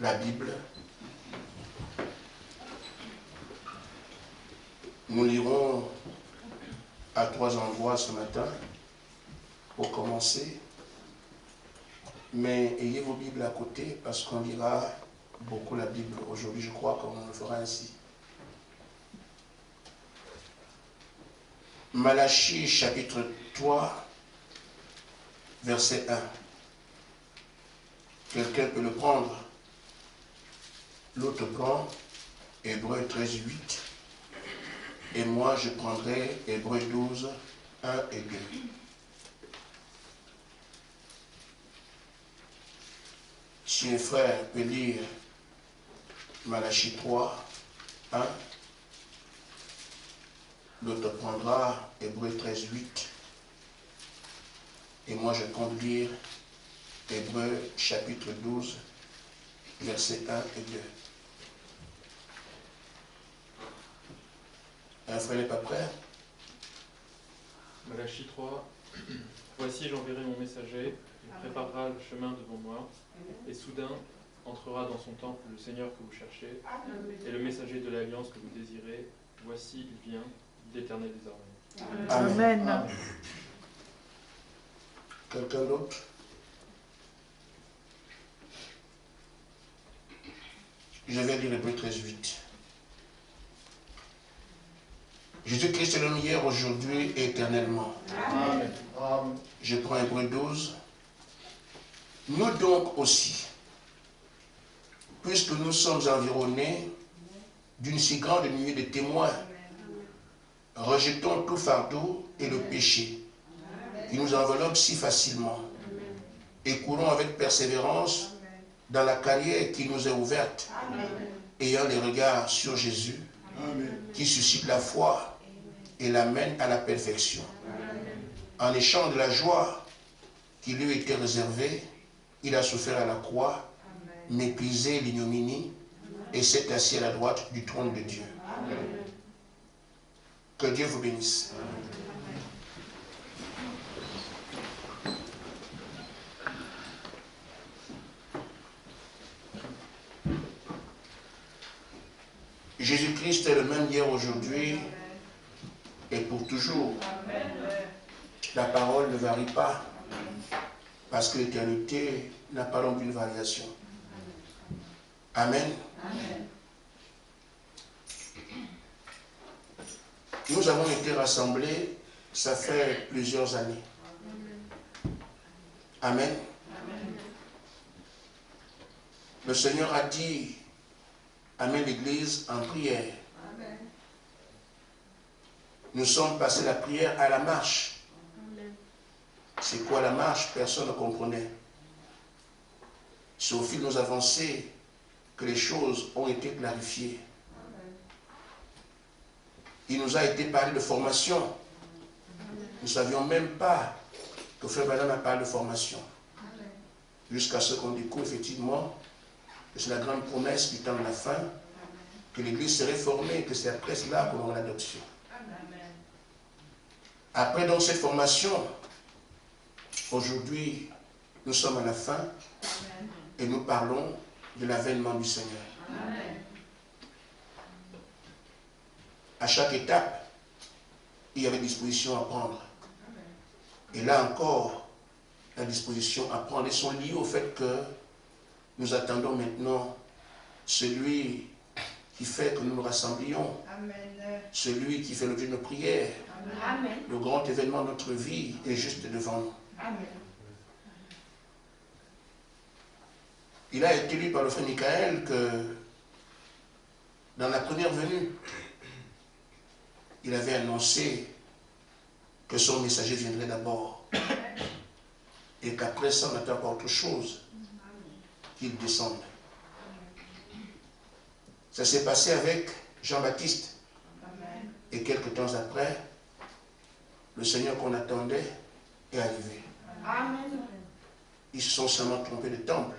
la Bible. Nous lirons à 3 endroits ce matin pour commencer. Mais ayez vos Bibles à côté parce qu'on lira beaucoup la Bible. Aujourd'hui, je crois qu'on le fera ainsi. Malachie chapitre 3, verset 1. Quelqu'un peut le prendre. L'autre prend Hébreux 13, 8. Et moi, je prendrai Hébreux 12, 1 et 2. Si un frère peut lire Malachie 3, 1, l'autre prendra Hébreux 13, 8. Et moi, je compte lire Hébreux chapitre 12, versets 1 et 2. Un frère n'est pas prêt? Malachie 3. Voici, j'enverrai mon messager, il préparera le chemin devant moi, et soudain entrera dans son temple le Seigneur que vous cherchez, et le messager de l'alliance que vous désirez. Voici, il vient, l'Éternel des armées. Amen. Amen. Quelqu'un d'autre? Je vais lire Hébreux 13, 8. Jésus-Christ est le même hier, aujourd'hui et éternellement. Amen. Je prends Hébreux 12. Nous donc aussi, puisque nous sommes environnés d'une si grande nuée de témoins, rejetons tout fardeau et le péché qui nous enveloppe si facilement et courons avec persévérance dans la carrière qui nous est ouverte, ayant les regards sur Jésus, qui suscite la foi et l'amène à la perfection. En échange de la joie qui lui était réservée, il a souffert à la croix, méprisé l'ignominie et s'est assis à la droite du trône de Dieu. Que Dieu vous bénisse. Jésus-Christ est le même hier, aujourd'hui et pour toujours. La parole ne varie pas parce que l'éternité n'a pas donc une variation. Amen. Nous avons été rassemblés, ça fait plusieurs années. Amen. Le Seigneur a dit, amène l'Église en prière. Nous sommes passés la prière à la marche. C'est quoi la marche? Personne ne comprenait. C'est au fil de nos avancées que les choses ont été clarifiées. Il nous a été parlé de formation. Nous ne savions même pas que Frère Branham a parlé de formation. Jusqu'à ce qu'on découvre effectivement que c'est la grande promesse du temps de la fin, que l'Église serait formée, que c'est après cela qu'on aura l'adoption. Après donc cette formation, aujourd'hui, nous sommes à la fin et nous parlons de l'avènement du Seigneur. À chaque étape, il y avait disposition à prendre. Et là encore, la disposition à prendre, elles sont liées au fait que nous attendons maintenant celui qui fait que nous nous rassemblions, celui qui fait l'objet de nos prières. Amen. Le grand événement de notre vie est juste devant nous. Amen. Il a été lu par le frère Michael que dans la première venue, il avait annoncé que son messager viendrait d'abord et qu'après ça, on n'attend pas autre chose qu'il descende. Ça s'est passé avec Jean-Baptiste. Et quelques temps après, le Seigneur qu'on attendait est arrivé. Amen. Ils se sont seulement trompés de temple.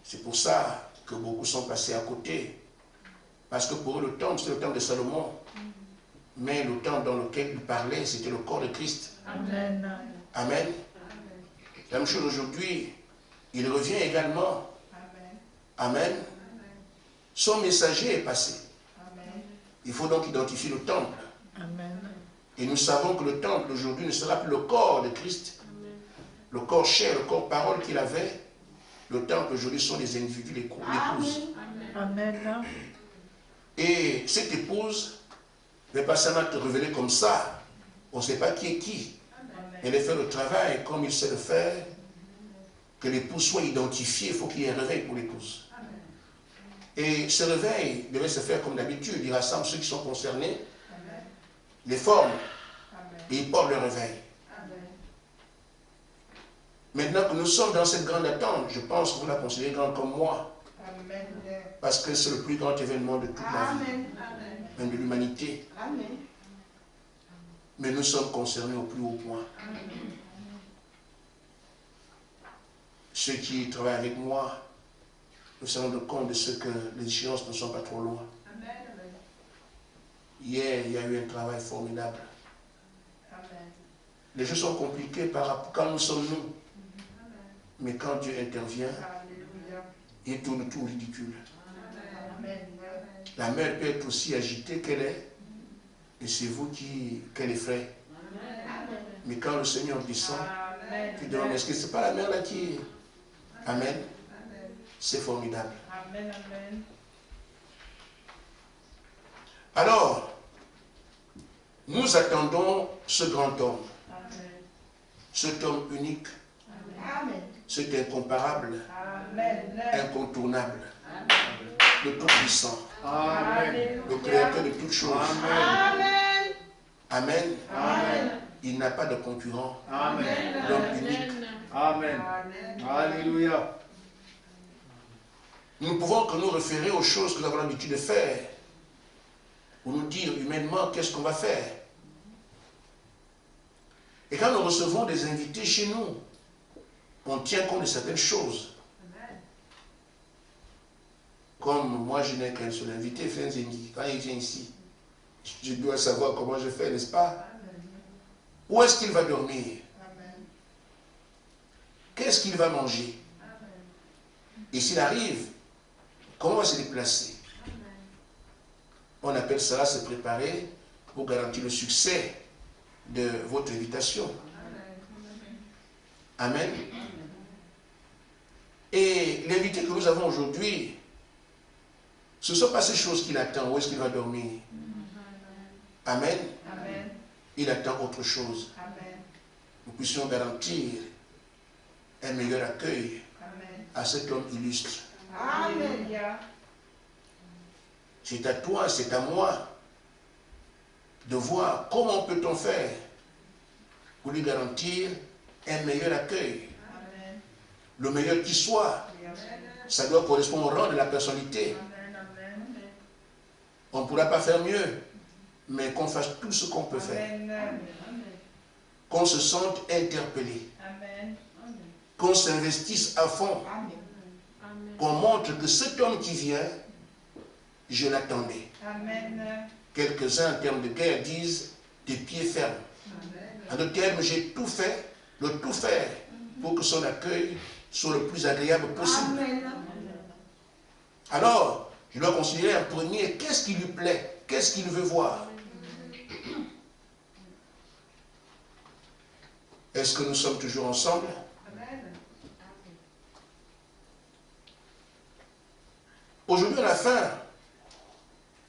C'est pour ça que beaucoup sont passés à côté. Parce que pour eux, le temple, c'était le temple de Salomon. Mais le temple dans lequel il parlait, c'était le corps de Christ. Amen. Amen. La même chose aujourd'hui. Il revient également Amen. Son messager est passé. Amen. Il faut donc identifier le temple. Amen. Et nous savons que le temple d'aujourd'hui ne sera plus le corps de Christ. Le corps chair, le corps parole qu'il avait. Le temple aujourd'hui sont les individus, l'épouse. Amen. Et cette épouse ne va pas seulement te révéler comme ça. On ne sait pas qui est qui. Elle a fait le travail comme il sait le faire. Que l'épouse soit identifiée, il faut qu'il y ait un réveil pour l'épouse. Et ce réveil devait se faire comme d'habitude. Il rassemble ceux qui sont concernés, les formes, et il porte le réveil. Maintenant que nous sommes dans cette grande attente, je pense que vous la considérez grande comme moi. Parce que c'est le plus grand événement de toute la vie, même de l'humanité. Mais nous sommes concernés au plus haut point. Ceux qui travaillent avec moi, nous se rendons compte de ce que les échéances ne sont pas trop loin. Hier, il y a eu un travail formidable. Les choses sont compliquées par rapport quand nous sommes nous. Mais quand Dieu intervient, il tourne tout ridicule. La mer peut être aussi agitée qu'elle est, et c'est vous qu'elle effraie. Mais quand le Seigneur descend, tu demandes, est-ce que ce n'est pas la mer là qui... Amen. C'est formidable. Amen. Amen. Alors, nous attendons ce grand homme. Amen. Cet homme unique, Amen. cet incomparable, Amen. incontournable, le Tout-Puissant, Amen. le Créateur de toutes choses. Amen. Amen. Amen. Il n'a pas de concurrent. Amen. L'homme unique. Amen. Alléluia. Nous ne pouvons que nous référer aux choses que nous avons l'habitude de faire, ou nous dire humainement qu'est-ce qu'on va faire. Et quand nous recevons des invités chez nous, on tient compte de certaines choses. Comme moi, je n'ai qu'un seul invité, Fenzengi. Quand il vient ici, je dois savoir comment je fais, n'est-ce pas? Où est-ce qu'il va dormir? Qu'est-ce qu'il va manger? Et s'il arrive, comment va se déplacer? On appelle cela se préparer pour garantir le succès de votre invitation. Amen. Et l'invité que nous avons aujourd'hui, ce ne sont pas ces choses qu'il attend. Où est-ce qu'il va dormir? Amen. Amen. Il attend autre chose. Amen. Nous puissions garantir un meilleur accueil Amen. à cet homme illustre. Alléluia. C'est à toi, c'est à moi de voir comment peut-on faire pour lui garantir un meilleur accueil. Amen. Le meilleur qui soit. Ça doit correspondre au rang de la personnalité. Amen. Amen. On ne pourra pas faire mieux, mais qu'on fasse tout ce qu'on peut faire. Amen. Qu'on se sente interpellé. Amen. Qu'on s'investisse à fond. Amen. Qu'on montre que cet homme qui vient, je l'attendais. Amen. Quelques-uns en termes de guerre disent des pieds fermes. En d'autres termes, j'ai tout fait, le tout faire pour que son accueil soit le plus agréable possible. Amen. Alors, je dois considérer en premier qu'est-ce qui lui plaît, qu'est-ce qu'il veut voir. Est-ce que nous sommes toujours ensemble? Aujourd'hui, à la fin,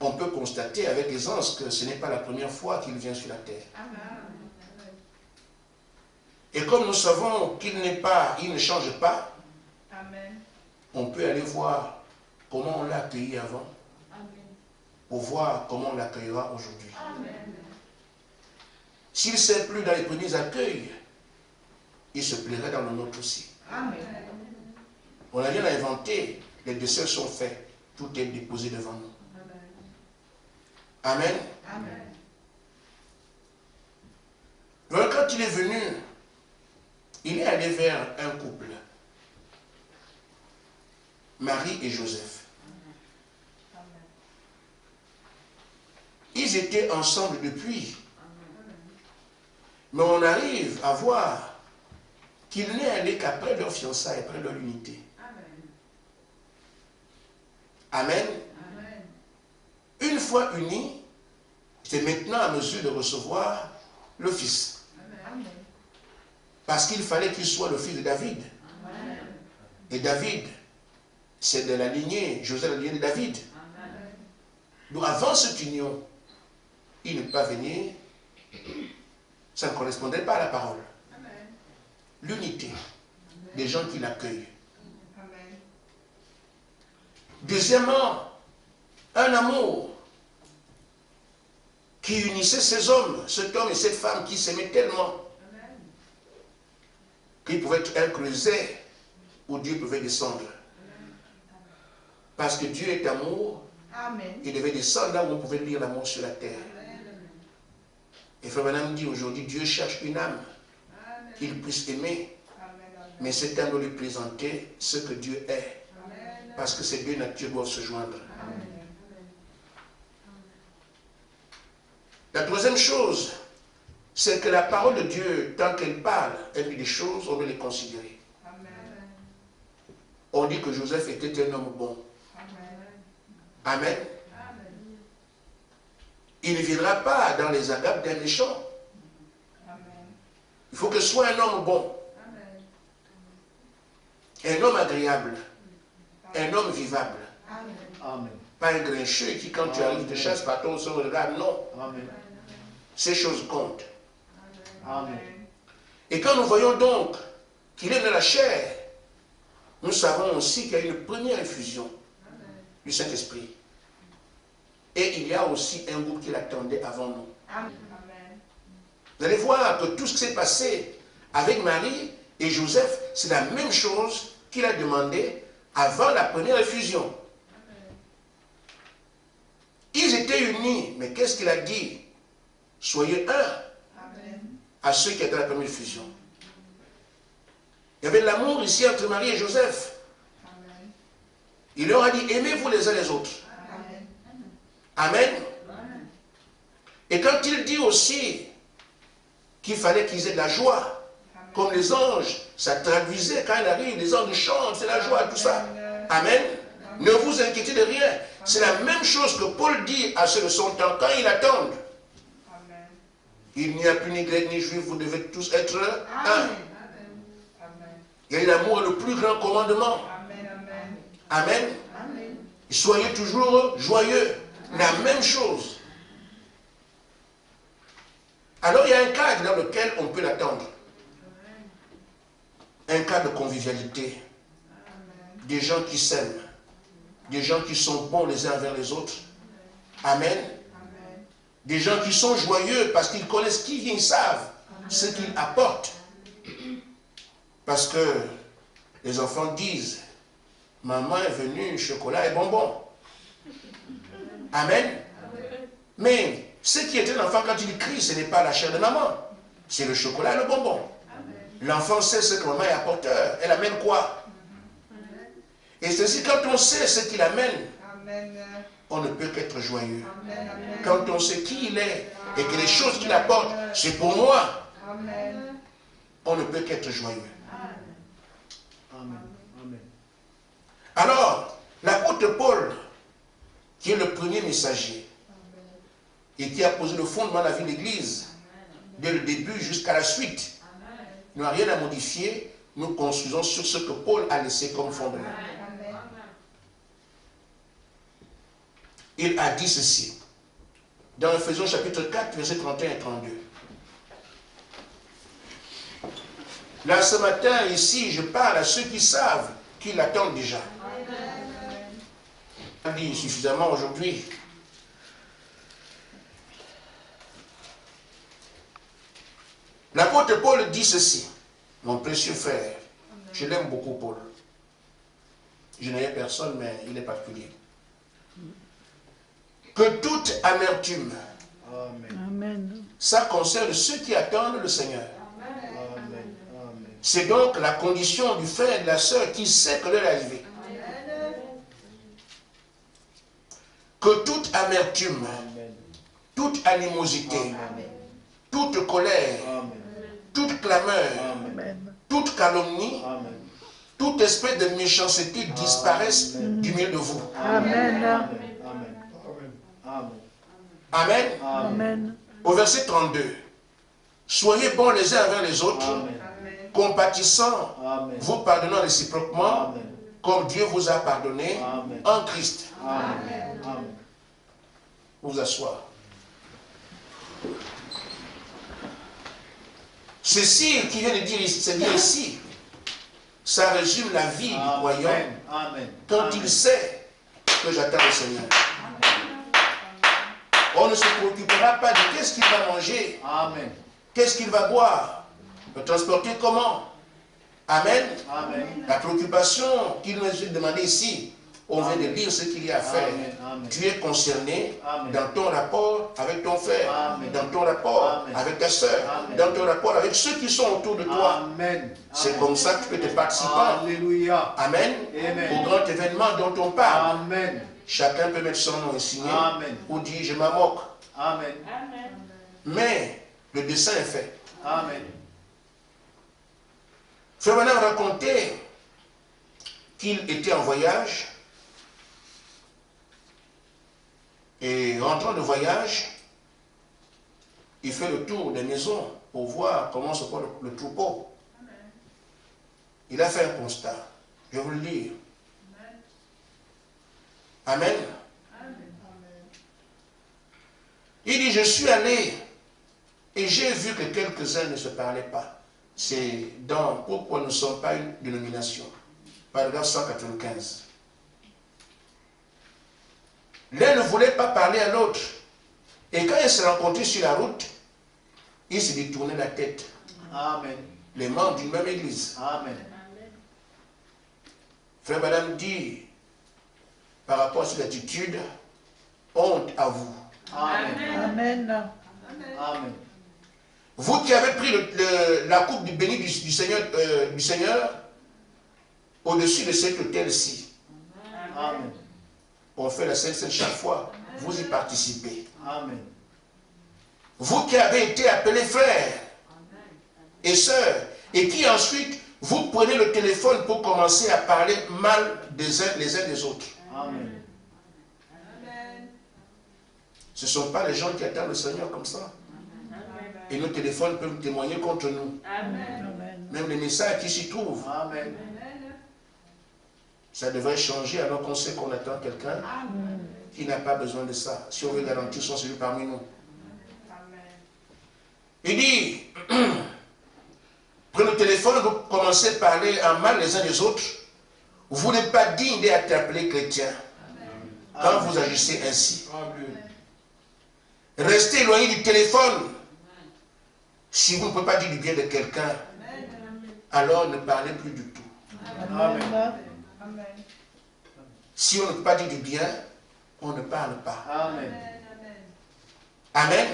on peut constater avec aisance que ce n'est pas la première fois qu'il vient sur la terre. Et comme nous savons qu'il ne change pas, Amen. on peut aller voir comment on l'a accueilli avant, pour voir comment on l'accueillera aujourd'hui. S'il s'est plu dans les premiers accueils, il se plairait dans le nôtre aussi. Amen. On n'a rien à inventer, les desserts sont faits, tout est déposé devant nous. Amen. Amen. Donc, quand il est venu, il est allé vers un couple, Marie et Joseph. Ils étaient ensemble depuis. Mais on arrive à voir qu'il n'est allé qu'après leur fiançailles, après leur unité. Amen. Une fois unis, c'est maintenant à mesure de recevoir le Fils. Parce qu'il fallait qu'il soit le fils de David. Et David, c'est de la lignée, Joseph, la lignée de David. Donc avant cette union, il ne peut pas venir, ça ne correspondait pas à la parole. L'unité des gens qui l'accueillent. Deuxièmement, un amour qui unissait ces hommes, cet homme et cette femme qui s'aimaient tellement qu'il pouvait être un creuset où Dieu pouvait descendre. Parce que Dieu est amour, il devait descendre là où on pouvait lire l'amour sur la terre. Et Frère Branham dit aujourd'hui, Dieu cherche une âme qu'il puisse aimer, mais cette âme doit lui présenter ce que Dieu est. Parce que ces deux natures doivent se joindre. La troisième chose, c'est que la parole de Dieu, tant qu'elle parle, elle dit des choses, on doit les considérer. On dit que Joseph était un homme bon. Amen. Il ne viendra pas dans les agapes d'un méchant. Il faut que ce soit un homme bon. Un homme agréable. Un homme vivable. Amen. Pas un grincheux qui, quand tu arrives, te chasse par ton se regarde. Non. Amen. Ces choses comptent. Amen. Et quand nous voyons donc qu'il est de la chair, nous savons aussi qu'il y a une première effusion du Saint-Esprit. Et il y a aussi un groupe qui l'attendait avant nous. Vous allez voir que tout ce qui s'est passé avec Marie et Joseph, c'est la même chose qu'il a demandé avant la première effusion. Ils étaient unis, mais qu'est-ce qu'il a dit? Soyez un à ceux qui étaient à la première effusion. Il y avait de l'amour ici entre Marie et Joseph. Il leur a dit, aimez-vous les uns les autres. Amen. Et quand il dit aussi qu'il fallait qu'ils aient de la joie, comme les anges, ça traduisait quand il arrive, les anges chantent, c'est la joie, tout ça. Amen. Ne vous inquiétez de rien. C'est la même chose que Paul dit à ceux de son temps quand ils attendent. Il n'y a plus ni grec ni juif, vous devez tous être un. Il y a l'amour le plus grand commandement. Amen. Soyez toujours joyeux. La même chose. Alors il y a un cadre dans lequel on peut l'attendre. Un cadre de convivialité. Des gens qui s'aiment. Des gens qui sont bons les uns envers les autres. Amen. Des gens qui sont joyeux parce qu'ils connaissent qui vient, ils savent ce qu'ils apportent. Parce que les enfants disent, maman est venue, chocolat et bonbons. Amen. Mais ce qui est un enfant quand il crie, ce n'est pas la chair de maman. C'est le chocolat et le bonbon. L'enfant sait ce que maman est apporteur. Elle amène quoi? Et c'est ainsi quand on sait ce qu'il amène, on ne peut qu'être joyeux. Quand on sait qui il est et que les choses qu'il apporte, c'est pour moi, on ne peut qu'être joyeux. Amen. Amen. Alors, l'apôtre Paul, qui est le premier messager et qui a posé le fondement de la vie de l'Église, dès le début jusqu'à la suite, n'a rien à modifier, nous construisons sur ce que Paul a laissé comme fondement. Il a dit ceci, dans Ephésiens chapitre 4, versets 31 et 32. Là, ce matin, ici, je parle à ceux qui savent, qui l'attendent déjà. Je l'ai dit suffisamment aujourd'hui. L'apôtre Paul dit ceci, mon précieux frère, je l'aime beaucoup Paul. Je n'ai personne, mais il est particulier. Que toute amertume, Amen. ça concerne ceux qui attendent le Seigneur. Amen. Amen. C'est donc la condition du frère et de la sœur qui sait que l'heure est arrivée. Que toute amertume, Amen. toute animosité, Amen. toute colère, Amen. toute clameur, Amen. toute calomnie Amen. tout esprit de méchanceté disparaisse du milieu de vous. Amen. Amen. Amen. Amen. Au verset 32. Soyez bons les uns envers les autres, Amen. compatissants, Amen. vous pardonnant réciproquement, Amen. comme Dieu vous a pardonné Amen. en Christ. Amen. Amen. Vous asseoir. Ceci qui vient de dire ici, ça résume la vie du croyant Amen. quand il sait que j'attends le Seigneur. On ne se préoccupera pas de qu'est-ce qu'il va manger, Amen. qu'est-ce qu'il va boire, le transporter comment. Amen. Amen. La préoccupation qu'il nous a demandé ici, on vient de lire ce qu'il y a à faire. Amen. Tu es concerné Amen. dans ton rapport avec ton frère, Amen. dans ton rapport Amen. avec ta soeur, Amen. dans ton rapport avec ceux qui sont autour de toi. Amen. C'est comme ça que tu peux te participer. Alléluia. Amen. Amen. Au grand événement dont on parle. Amen. Chacun peut mettre son nom et signer Amen. ou dire je m'en moque. Amen. Mais le dessin est fait. Amen. Frère Branham racontait qu'il était en voyage et rentrant de voyage, il fait le tour des maisons pour voir comment se porte le troupeau. Il a fait un constat. Je vais vous le lire. Amen. Il dit, je suis allé et j'ai vu que quelques-uns ne se parlaient pas. C'est dans Pourquoi nous ne sommes pas une dénomination. Paragraphe 195. L'un ne voulait pas parler à l'autre. Et quand ils se rencontraient sur la route, ils se détournaient la tête. Amen. Les membres d'une même église. Amen. Frère Madame dit, par rapport à cette attitude, honte à vous. Amen. Amen. Amen. Vous qui avez pris la coupe du béni du Seigneur au-dessus de cet autel-ci. Amen. On fait la Sainte chaque fois. Vous y participez. Amen. Vous qui avez été appelés frères et sœurs, et qui ensuite, vous prenez le téléphone pour commencer à parler mal les uns des autres. Amen. Ce ne sont pas les gens qui attendent le Seigneur comme ça. Et nos téléphones peuvent témoigner contre nous. Même les messages qui s'y trouvent. Amen. Ça devrait changer alors qu'on sait qu'on attend quelqu'un qui n'a pas besoin de ça. Si on veut garantir son salut parmi nous. Il dit, prenez le téléphone, vous commencez à parler en mal les uns des autres. Vous n'êtes pas digne d'être appelé chrétien quand vous agissez ainsi. Restez éloigné du téléphone. Si vous ne pouvez pas dire du bien de quelqu'un, alors ne parlez plus du tout. Amen. Si on ne peut pas dire du bien, on ne parle pas. Amen. Amen.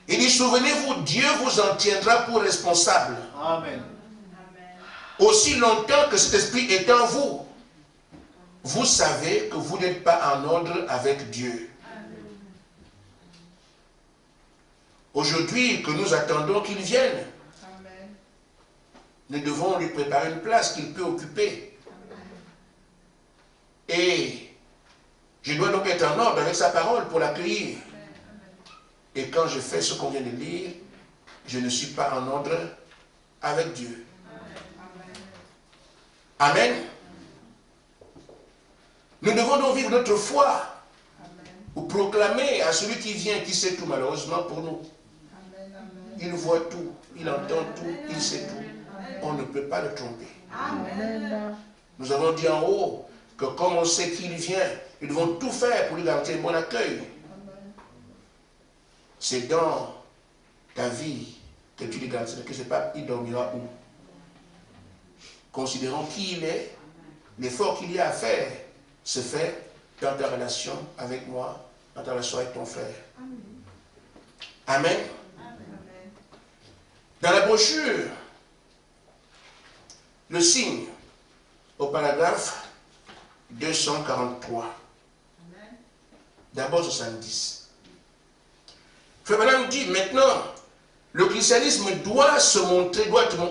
Il dit, souvenez-vous, Dieu vous en tiendra pour responsable. Amen. Aussi longtemps que cet esprit est en vous, vous savez que vous n'êtes pas en ordre avec Dieu. Aujourd'hui, que nous attendons qu'il vienne, nous devons lui préparer une place qu'il peut occuper. Et je dois donc être en ordre avec sa parole pour l'accueillir. Et quand je fais ce qu'on vient de lire, je ne suis pas en ordre avec Dieu. Amen. Nous devons donc vivre notre foi ou proclamer à celui qui vient, qui sait tout malheureusement pour nous. Il voit tout, il entend tout, il sait tout. On ne peut pas le tromper. Nous avons dit en haut que comme on sait qu'il vient, nous devons tout faire pour lui garantir un bon accueil. C'est dans ta vie que tu lui garantis que ce n'est pas il dormira où. Considérons qui il est, l'effort qu'il y a à faire se fait dans ta relation avec moi, dans ta relation avec ton frère. Amen. Dans la brochure, le signe au paragraphe 243. D'abord 70. Frère Branham dit maintenant, le christianisme doit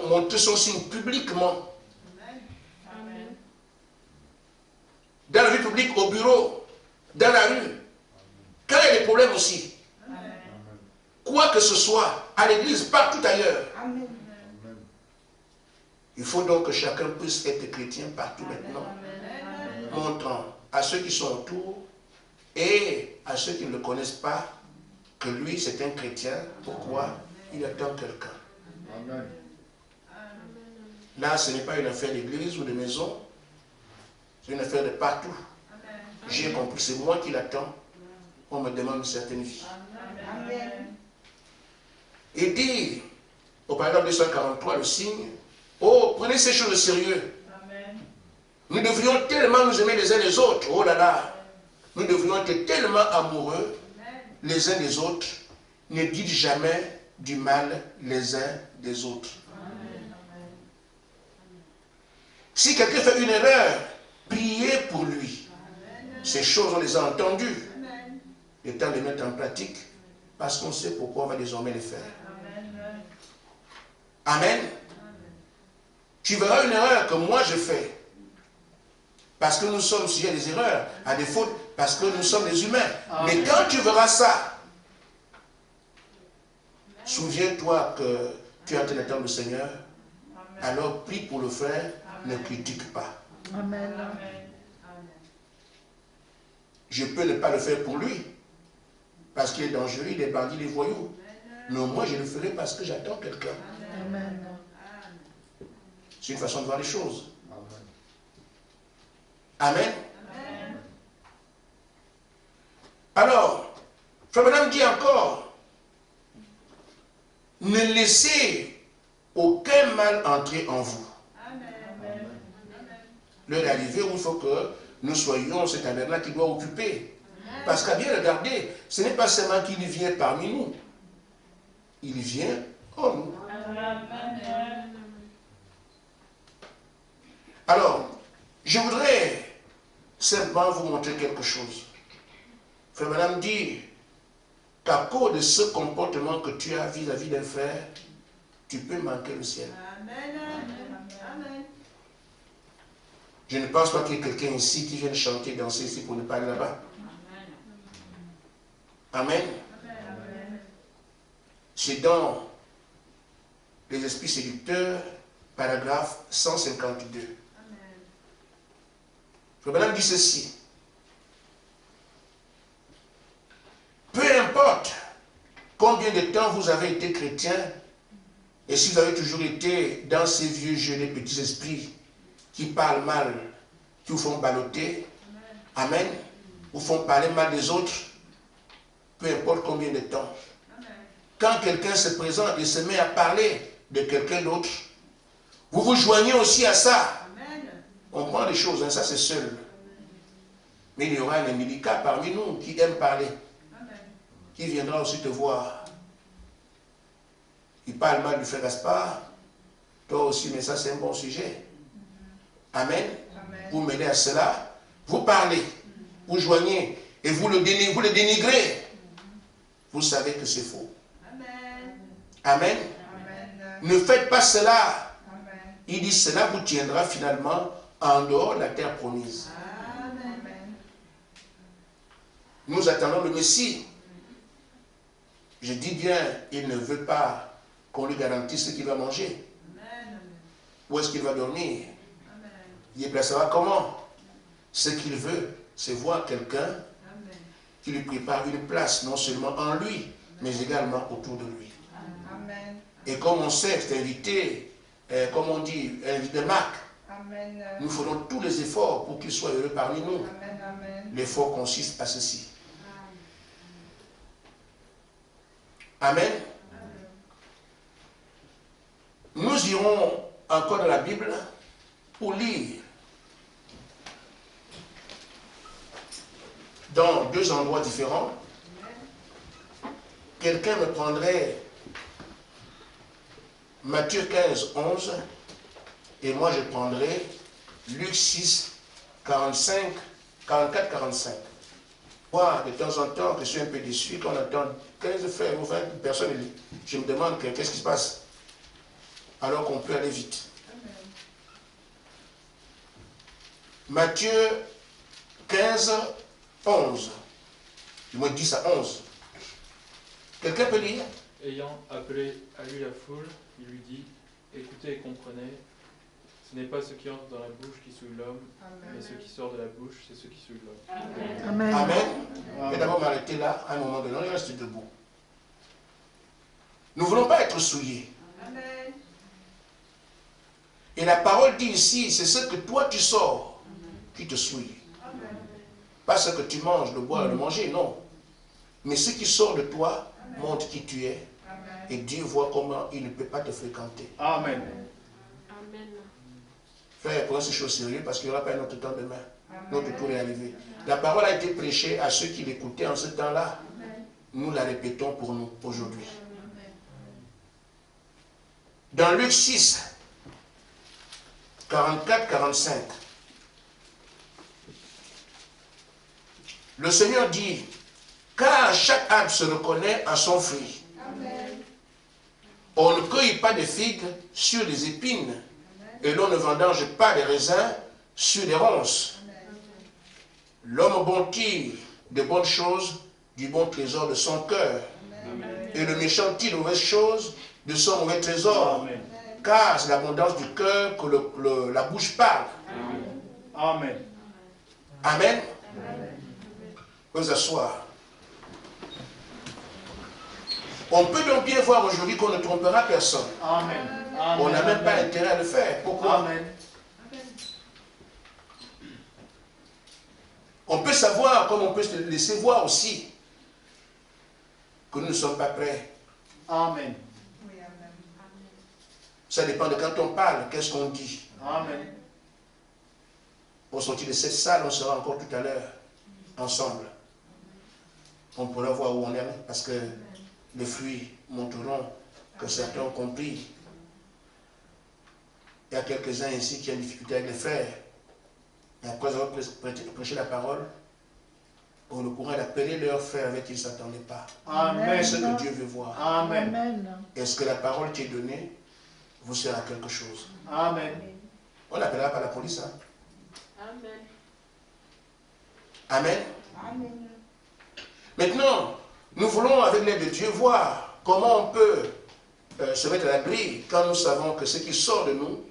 montrer son signe publiquement. public, au bureau, dans la rue. Quand il y a des problèmes aussi. Quoi que ce soit, à l'église, partout ailleurs. Il faut donc que chacun puisse être chrétien partout maintenant. Montrant à ceux qui sont autour et à ceux qui ne le connaissent pas que lui c'est un chrétien. Pourquoi? Il attend quelqu'un. Là, ce n'est pas une affaire d'église ou de maison. C'est une affaire de partout. J'ai compris, c'est moi qui l'attends. On me demande une certaine vie. Et dit, au paragraphe 243, le signe, oh, prenez ces choses au sérieux. Nous devrions tellement nous aimer les uns les autres. Oh là là. Nous devrions être tellement amoureux les uns des autres. Ne dites jamais du mal les uns des autres. Si quelqu'un fait une erreur, priez pour lui. Ces choses, on les a entendues. Il est temps de les mettre en pratique parce qu'on sait pourquoi on va désormais les faire. Amen. Tu verras une erreur que moi je fais. Parce que nous sommes sujets à des erreurs, à des fautes, parce que nous sommes des humains. Amen. Mais quand tu verras ça, souviens-toi que tu es en train d'attendre le Seigneur. Amen. Alors prie pour le frère, ne critique pas. Amen. Je peux ne pas le faire pour lui, parce qu'il est dangereux, il est bandit, il est voyou. Mais moi je le ferai parce que j'attends quelqu'un. C'est une façon de voir les choses. Amen. Amen. Alors, Frère Branham dit encore, ne laissez aucun mal entrer en vous. Amen. L'heure est arrivée où il faut que nous soyons cet avenir-là qui doit occuper. Amen. Parce qu'à bien regarder, ce n'est pas seulement qu'il vient parmi nous. Il vient en nous. Amen. Alors, je voudrais simplement vous montrer quelque chose. Frère Branham dit qu'à cause de ce comportement que tu as vis-à-vis d'un frère, tu peux manquer le ciel. Amen. Amen. Je ne pense pas qu'il y ait quelqu'un ici qui vienne chanter, danser ici pour ne pas aller là-bas. Amen. Amen. C'est dans les esprits séducteurs, paragraphe 152. Le Branham dit ceci. Peu importe combien de temps vous avez été chrétien, et si vous avez toujours été dans ces vieux jeux, les petits esprits qui parlent mal, qui vous font balloter, amen, vous font parler mal des autres, peu importe combien de temps. Quand quelqu'un se présente et se met à parler de quelqu'un d'autre, vous vous joignez aussi à ça. On prend des choses, hein, ça c'est seul. Mais il y aura un médical parmi nous qui aime parler. Amen. Qui viendra aussi te voir. Il parle mal du frère Gaspard. Toi aussi, mais ça c'est un bon sujet. Amen. Amen. Vous m'aidez à cela. Vous parlez. Vous joignez. Et vous le dénigrez. Vous savez que c'est faux. Amen. Amen. Amen. Ne faites pas cela. Amen. Il dit cela vous tiendra finalement en dehors de la terre promise. Amen. Nous attendons le Messie. Je dis bien, il ne veut pas qu'on lui garantisse ce qu'il va manger. Amen. Où est-ce qu'il va dormir? Amen. Il placera comment? Ce qu'il veut, c'est voir quelqu'un qui lui prépare une place, non seulement en lui, mais également autour de lui. Amen. Et comme on sait, c'est invité, comme on dit, invité Marc. Amen. Nous ferons tous les efforts pour qu'il soit heureux parmi nous. L'effort consiste à ceci. Amen. Amen. Nous irons encore dans la Bible pour lire dans deux endroits différents. Quelqu'un me prendrait Matthieu 15, 11 et moi je prendrai Luc 6, 45, 44, 45. Moi, de temps en temps, je suis un peu déçu quand on attend 15 frères ou 20 personnes. Je me demande qu'est-ce qui se passe alors qu'on peut aller vite. Amen. Matthieu 15, 11. Du moins 10 à 11. Quelqu'un peut lire? Ayant appelé à lui la foule, il lui dit, écoutez et comprenez, ce n'est pas ce qui entre dans la bouche qui souille l'homme, mais ce qui sort de la bouche, c'est ce qui souille l'homme. Amen. Amen. Je vais d'abord m'arrêter là, à un moment donné, on reste debout. Nous ne voulons pas être souillés. Amen. Et la parole dit ici, c'est ce que toi tu sors qui te souille. Pas ce que tu manges, le boire, le manger, non. Mais ce qui sort de toi montre qui tu es. Et Dieu voit comment il ne peut pas te fréquenter. Amen. Frère, prenez ces choses sérieuses parce qu'il n'y aura pas un autre temps demain. Notre tour est arrivé. La parole a été prêchée à ceux qui l'écoutaient en ce temps-là. Nous la répétons pour nous aujourd'hui. Dans Luc 6, 44-45, le Seigneur dit, car chaque arbre se reconnaît à son fruit. On ne cueille pas des figues sur des épines, et l'on ne vendange pas des raisins sur des ronces. L'homme bon tire de bonnes choses du bon trésor de son cœur, et le méchant tire de mauvaises choses de son mauvais trésor. Amen. Car c'est l'abondance du cœur que la bouche parle. Amen. Amen. Vous asseoir. On peut donc bien voir aujourd'hui qu'on ne trompera personne. Amen. On n'a même pas intérêt à le faire. Pourquoi? Amen. On peut savoir, comme on peut se laisser voir aussi, que nous ne sommes pas prêts. Amen. Ça dépend de quand on parle, qu'est-ce qu'on dit. Amen. Au sortir de cette salle, on sera encore tout à l'heure ensemble. On pourra voir où on est, parce que les fruits montreront que certains ont compris. Il y a quelques-uns ici qui ont une difficulté avec les frères. Et après avoir prêché la parole, on le courant d'appeler leurs frères avec qui ils ne s'attendaient pas. Amen. C'est ce que Dieu veut voir. Amen. Est-ce que la parole qui est donnée vous sert à quelque chose? Amen. On n'appellera pas la police. Hein? Amen. Amen. Maintenant, nous voulons, avec l'aide de Dieu, voir comment on peut se mettre à l'abri quand nous savons que ce qui sort de nous,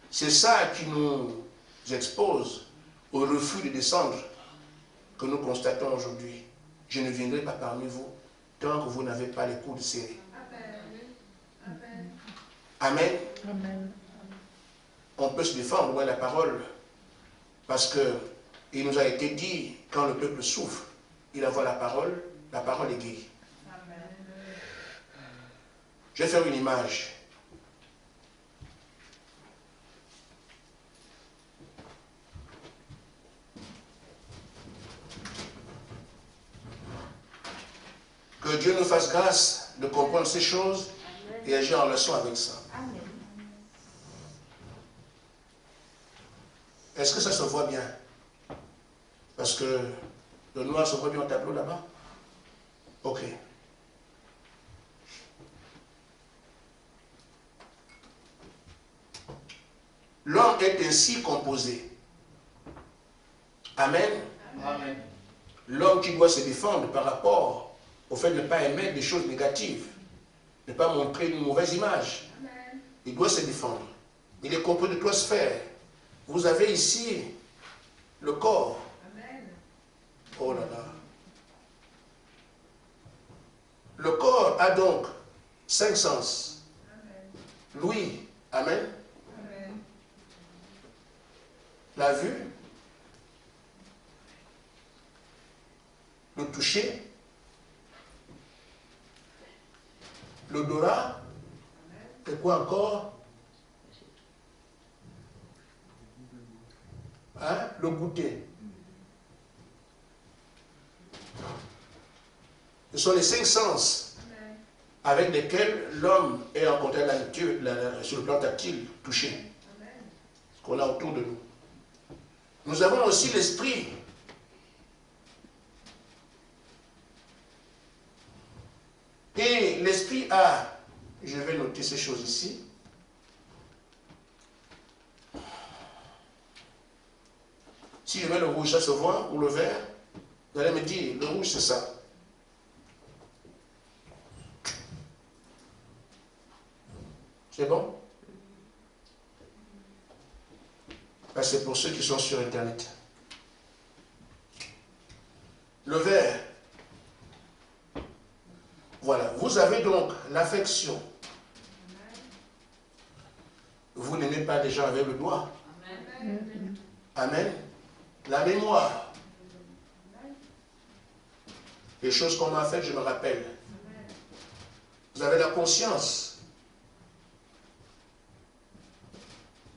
c'est ça qui nous expose au refus de descendre que nous constatons aujourd'hui. Je ne viendrai pas parmi vous tant que vous n'avez pas les coudes serrés. Amen. Amen. On peut se défendre, loin de la parole, parce que il nous a été dit, quand le peuple souffre, il envoie la parole est guérie. Je vais faire une image. Que Dieu nous fasse grâce de comprendre ces choses et agir en relation avec ça. Est-ce que ça se voit bien? Parce que le noir se voit bien au tableau là-bas? Ok. L'homme est ainsi composé. Amen. Amen. L'homme qui doit se défendre par rapport au fait de ne pas émettre des choses négatives, de ne pas montrer une mauvaise image. Il doit se défendre. Il est composé de 3 sphères. Vous avez ici le corps. Oh là là. Le corps a donc 5 sens. L'ouïe, amen. La vue, le toucher, l'odorat, et quoi encore? Hein? Le goûter. Ce sont les 5 sens avec lesquels l'homme est en contact avec la nature, sur le plan tactile, touché. Ce qu'on a autour de nous. Nous avons aussi l'esprit. Et l'esprit a, je vais noter ces choses ici. Si je mets le rouge, ça se voit, ou le vert, vous allez me dire, le rouge c'est ça. C'est bon? Ben, c'est pour ceux qui sont sur Internet. Le vert. Voilà. Vous avez donc l'affection. Vous n'aimez pas les gens avec le doigt. Amen. Amen. La mémoire. Les choses qu'on m'a faites, je me rappelle. Vous avez la conscience.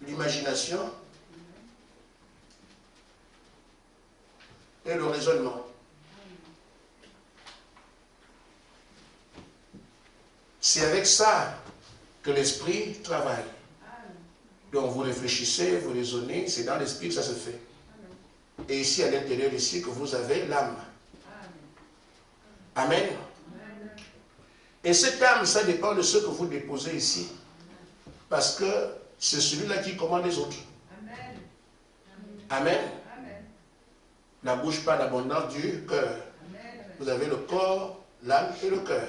L'imagination. Et le raisonnement. C'est avec ça que l'esprit travaille. Donc vous réfléchissez, vous raisonnez, c'est dans l'esprit que ça se fait. Et ici, à l'intérieur d'ici, que vous avez l'âme. Amen. Et cette âme, ça dépend de ce que vous déposez ici. Parce que c'est celui-là qui commande les autres. Amen. La bouche parle d'abondance du cœur. Vous avez le corps, l'âme et le cœur.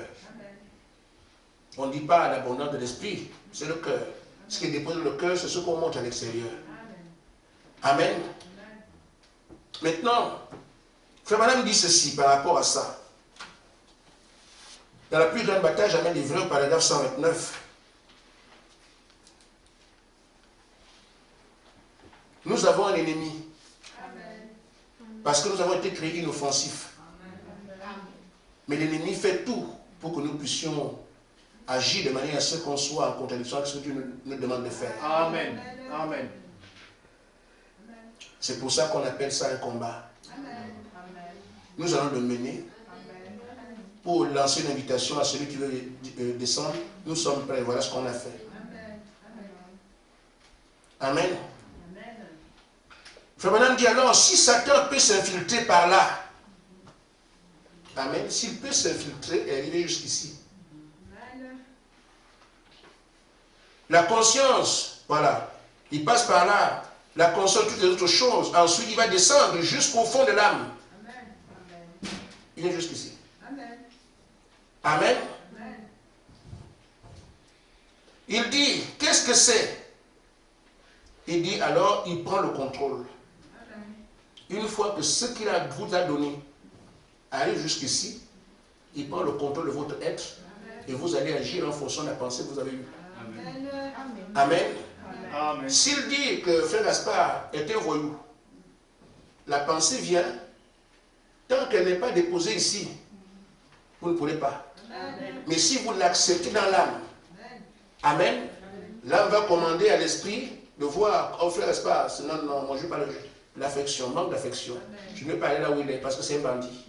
On ne dit pas l'abondance de l'esprit, c'est le cœur. Ce qui est déposé dans le cœur, c'est ce qu'on montre à l'extérieur. Amen. Maintenant, Frère Madame dit ceci par rapport à ça. Dans la plus grande bataille, j'amène livré au paragraphe 129. Nous avons un ennemi. Parce que nous avons été créés inoffensifs. Mais l'ennemi fait tout pour que nous puissions agir de manière à ce qu'on soit en contradiction avec ce que Dieu nous demande de faire. Amen. Amen. C'est pour ça qu'on appelle ça un combat. Nous allons le mener. Pour lancer une invitation à celui qui veut descendre, nous sommes prêts. Voilà ce qu'on a fait. Amen. Frère Branham dit alors, si Satan peut s'infiltrer par là, amen, s'il peut s'infiltrer et arriver jusqu'ici, la conscience, voilà, il passe par là, la conscience, toutes les autres choses, ensuite il va descendre jusqu'au fond de l'âme. Il est jusqu'ici. Amen. Il dit, qu'est-ce que c'est? Il dit alors, il prend le contrôle. Une fois que ce qu'il vous a donné arrive jusqu'ici, il prend le contrôle de votre être et vous allez agir en fonction de la pensée que vous avez eue. Amen. Amen. Amen. S'il dit que Frère Gaspard est un voyou, la pensée vient, tant qu'elle n'est pas déposée ici, vous ne pourrez pas. Mais si vous l'acceptez dans l'âme, amen, l'âme va commander à l'esprit de voir, oh Frère Gaspard, non, moi je ne veux pas l'affection, manque d'affection. Je ne veux pas aller là où il est parce que c'est un bandit.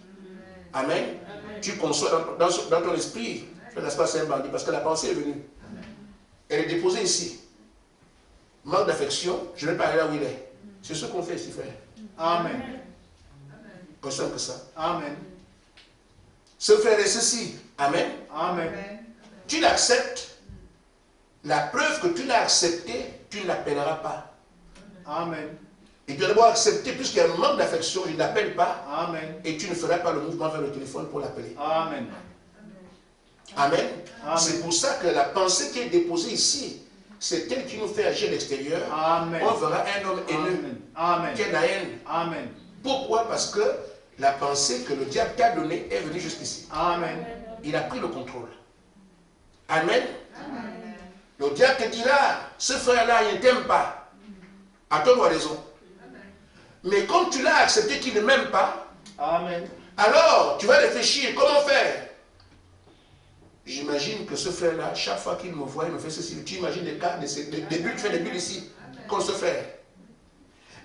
Amen. Tu conçois dans ton esprit, Frère Gaspard, c'est un bandit parce que la pensée est venue. Elle est déposée ici. Manque d'affection, je ne veux pas aller là où il est. C'est ce qu'on fait ici, frère. Amen. Aussi simple que ça. Amen. Ce frère est ceci. Amen. Amen. Tu l'acceptes. La preuve que tu l'as accepté, tu ne l'appelleras pas. Amen. Et tu dois d'abord accepter, puisqu'il y a un manque d'affection, il ne l'appelle pas. Amen. Et tu ne feras pas le mouvement vers le téléphone pour l'appeler. Amen. Amen. Amen. C'est pour ça que la pensée qui est déposée ici, c'est elle qui nous fait agir à l'extérieur. Amen. On verra un homme haineux, Amen. qui est la haine. Amen. Pourquoi? Parce que la pensée que le diable t'a donnée est venue jusqu'ici. Amen. Il a pris le contrôle. Amen. Le diable te dira, ce frère-là, il ne t'aime pas. À toi, tu as raison. Mais comme tu l'as accepté qu'il ne m'aime pas, Amen. alors tu vas réfléchir, comment faire? J'imagine que ce frère-là, chaque fois qu'il me voit, il me fait ceci. Tu imagines des cas, des bulles, tu fais des bulles ici, comme ce frère.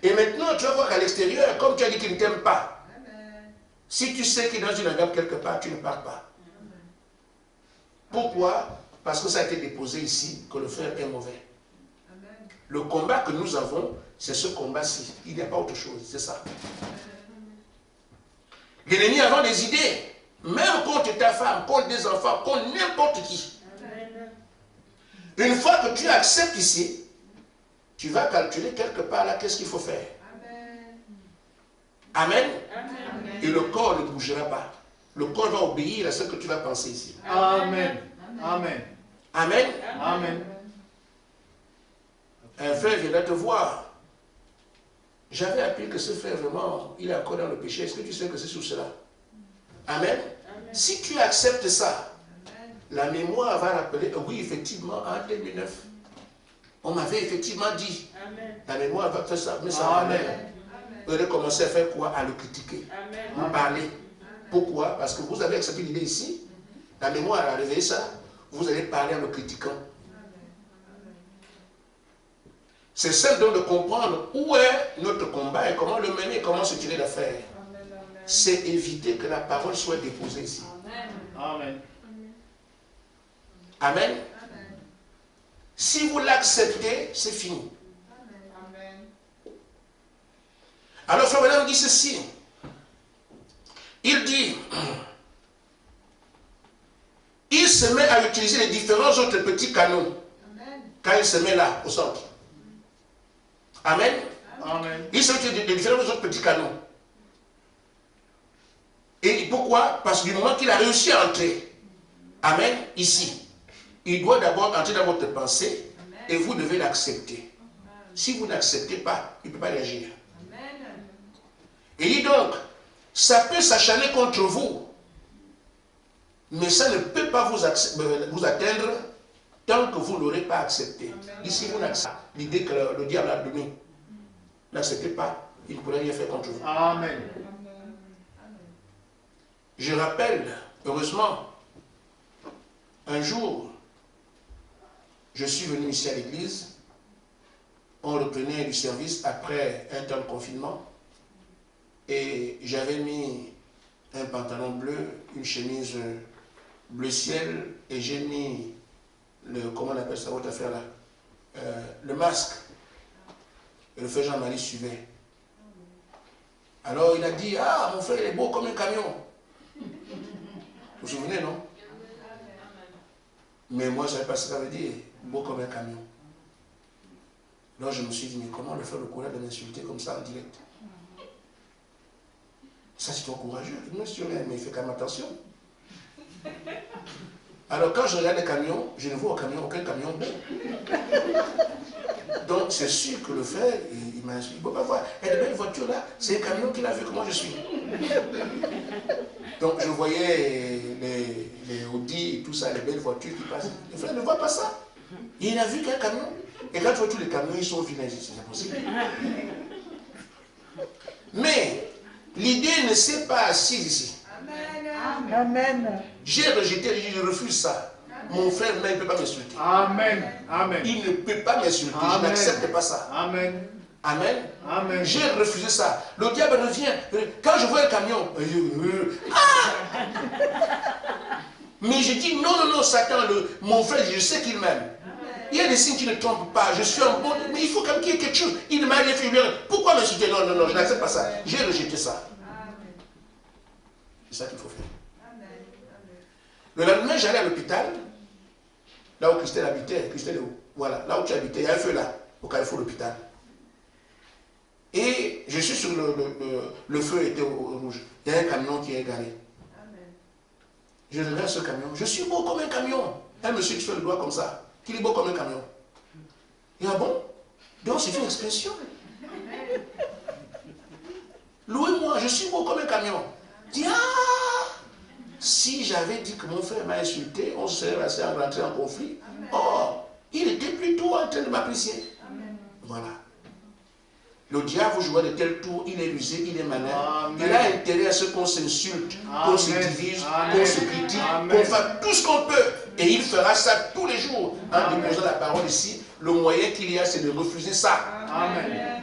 Et maintenant, tu vas voir qu'à l'extérieur, comme tu as dit qu'il ne t'aime pas, si tu sais qu'il est dans une agape quelque part, tu ne pars pas. Pourquoi? Parce que ça a été déposé ici, que le frère est mauvais. Le combat que nous avons, c'est ce combat-ci. Il n'y a pas autre chose, c'est ça. L'ennemi a des idées, même contre ta femme, contre des enfants, contre n'importe qui. Une fois que tu acceptes ici, tu vas calculer quelque part là, qu'est-ce qu'il faut faire. Amen. Amen. Et le corps ne bougera pas. Le corps va obéir à ce que tu vas penser ici. Amen. Amen. Amen. Amen. Un frère viendra te voir. J'avais appris que ce frère, vraiment, il est encore dans le péché. Est-ce que tu sais que c'est sur cela? Amen. Si tu acceptes ça, la mémoire va rappeler, oui, effectivement, en 2009, on m'avait effectivement dit. La mémoire va faire ça, mais ça va Amen. Vous allez commencer à faire quoi? À le critiquer. Vous parler. Pourquoi? Parce que vous avez accepté l'idée ici. La mémoire a réveillé ça. Vous allez parler en le critiquant. C'est simple donc de comprendre où est notre combat et comment le mener, comment se tirer d'affaire. C'est éviter que la parole soit déposée ici. Amen. Amen. Si vous l'acceptez, c'est fini. Alors, Frère Branham dit ceci. Il dit, il se met à utiliser les différents autres petits canaux quand il se met là, au centre. Amen. Amen. Il se met à utiliser les différents autres petits canaux. Et pourquoi? Parce que du moment qu'il a réussi à entrer, amen, ici, il doit d'abord entrer dans votre pensée et vous devez l'accepter. Si vous n'acceptez pas, il ne peut pas réagir. Et il dit donc, ça peut s'acharner contre vous, mais ça ne peut pas vous atteindre tant que vous ne l'aurez pas accepté. Ici, vous n'acceptez pas l'idée que le diable a donnée. N'acceptez pas, il ne pourrait rien faire contre vous. Amen. Je rappelle, heureusement, un jour, je suis venu ici à l'église, on reprenait du service après un temps de confinement, et j'avais mis un pantalon bleu, une chemise bleu ciel, et j'ai mis le, comment on appelle ça, votre affaire là, le masque. Et le frère Jean-Marie suivait. Alors il a dit, ah, mon frère il est beau comme un camion. Vous vous souvenez, non? Mais moi, je ne savais pas ce que ça veut dire, beau comme un camion. Alors je me suis dit, mais comment le faire le courage de m'insulter comme ça en direct? Ça, c'est trop courageux. Moi, je dis, mais il fait quand même attention. Alors, quand je regarde les camions, je ne vois aucun camion beau. Donc, c'est sûr que le frère, il m'a insulté. Il ne peut pas voir. Il y a de belles voitures là, c'est un camion qu'il a vu comment je suis. Donc, je voyais les Audi et tout ça, les belles voitures qui passent. Le frère ne voit pas ça. Il n'a vu qu'un camion. Et quand tu vois tous les camions, ils sont vilains, c'est possible. Mais, l'idée ne s'est pas assise ici. Amen. J'ai rejeté, je refuse ça. Mon frère, il ne peut pas m'insulter. Amen. Amen. Il ne peut pas m'insulter. Je Amen. n'accepte pas ça. Amen. Amen. Amen. J'ai refusé ça. Le diable revient. Quand je vois un camion, mais je dis non, non, non, Satan, mon frère, je sais qu'il m'aime. Il y a des signes qui ne trompent pas. Je suis un bon. Mais il faut quand même qu'il y ait quelque chose. Il ne m'a rien fait. Pourquoi m'insulter? Non, non, non, je n'accepte pas ça. J'ai rejeté ça. C'est ça qu'il faut faire. Le lendemain, j'allais à l'hôpital, là où Christelle habitait. Christelle est où? Voilà, là où tu habitais. Il y a un feu là, au carrefour de l'hôpital. Et je suis sur le feu était au rouge. Il y a un camion qui est garé. Je regarde ce camion. Je suis beau comme un camion. Un monsieur qui fait le doigt comme ça. Qu'il est beau comme un camion. Et ah bon? Donc c'est une expression. Louez-moi, je suis beau comme un camion. Dis, ah! Si j'avais dit que mon frère m'a insulté, on serait resté en rentré en conflit. Oh, il était plutôt en train de m'apprécier. Voilà. Le diable joue de tels tours, il est rusé, il est malin. Il a intérêt à ce qu'on s'insulte, qu'on se divise, qu'on se critique, qu'on fasse tout ce qu'on peut. Et il fera ça tous les jours. En déposant la parole ici, le moyen qu'il y a, c'est de refuser ça. Amen.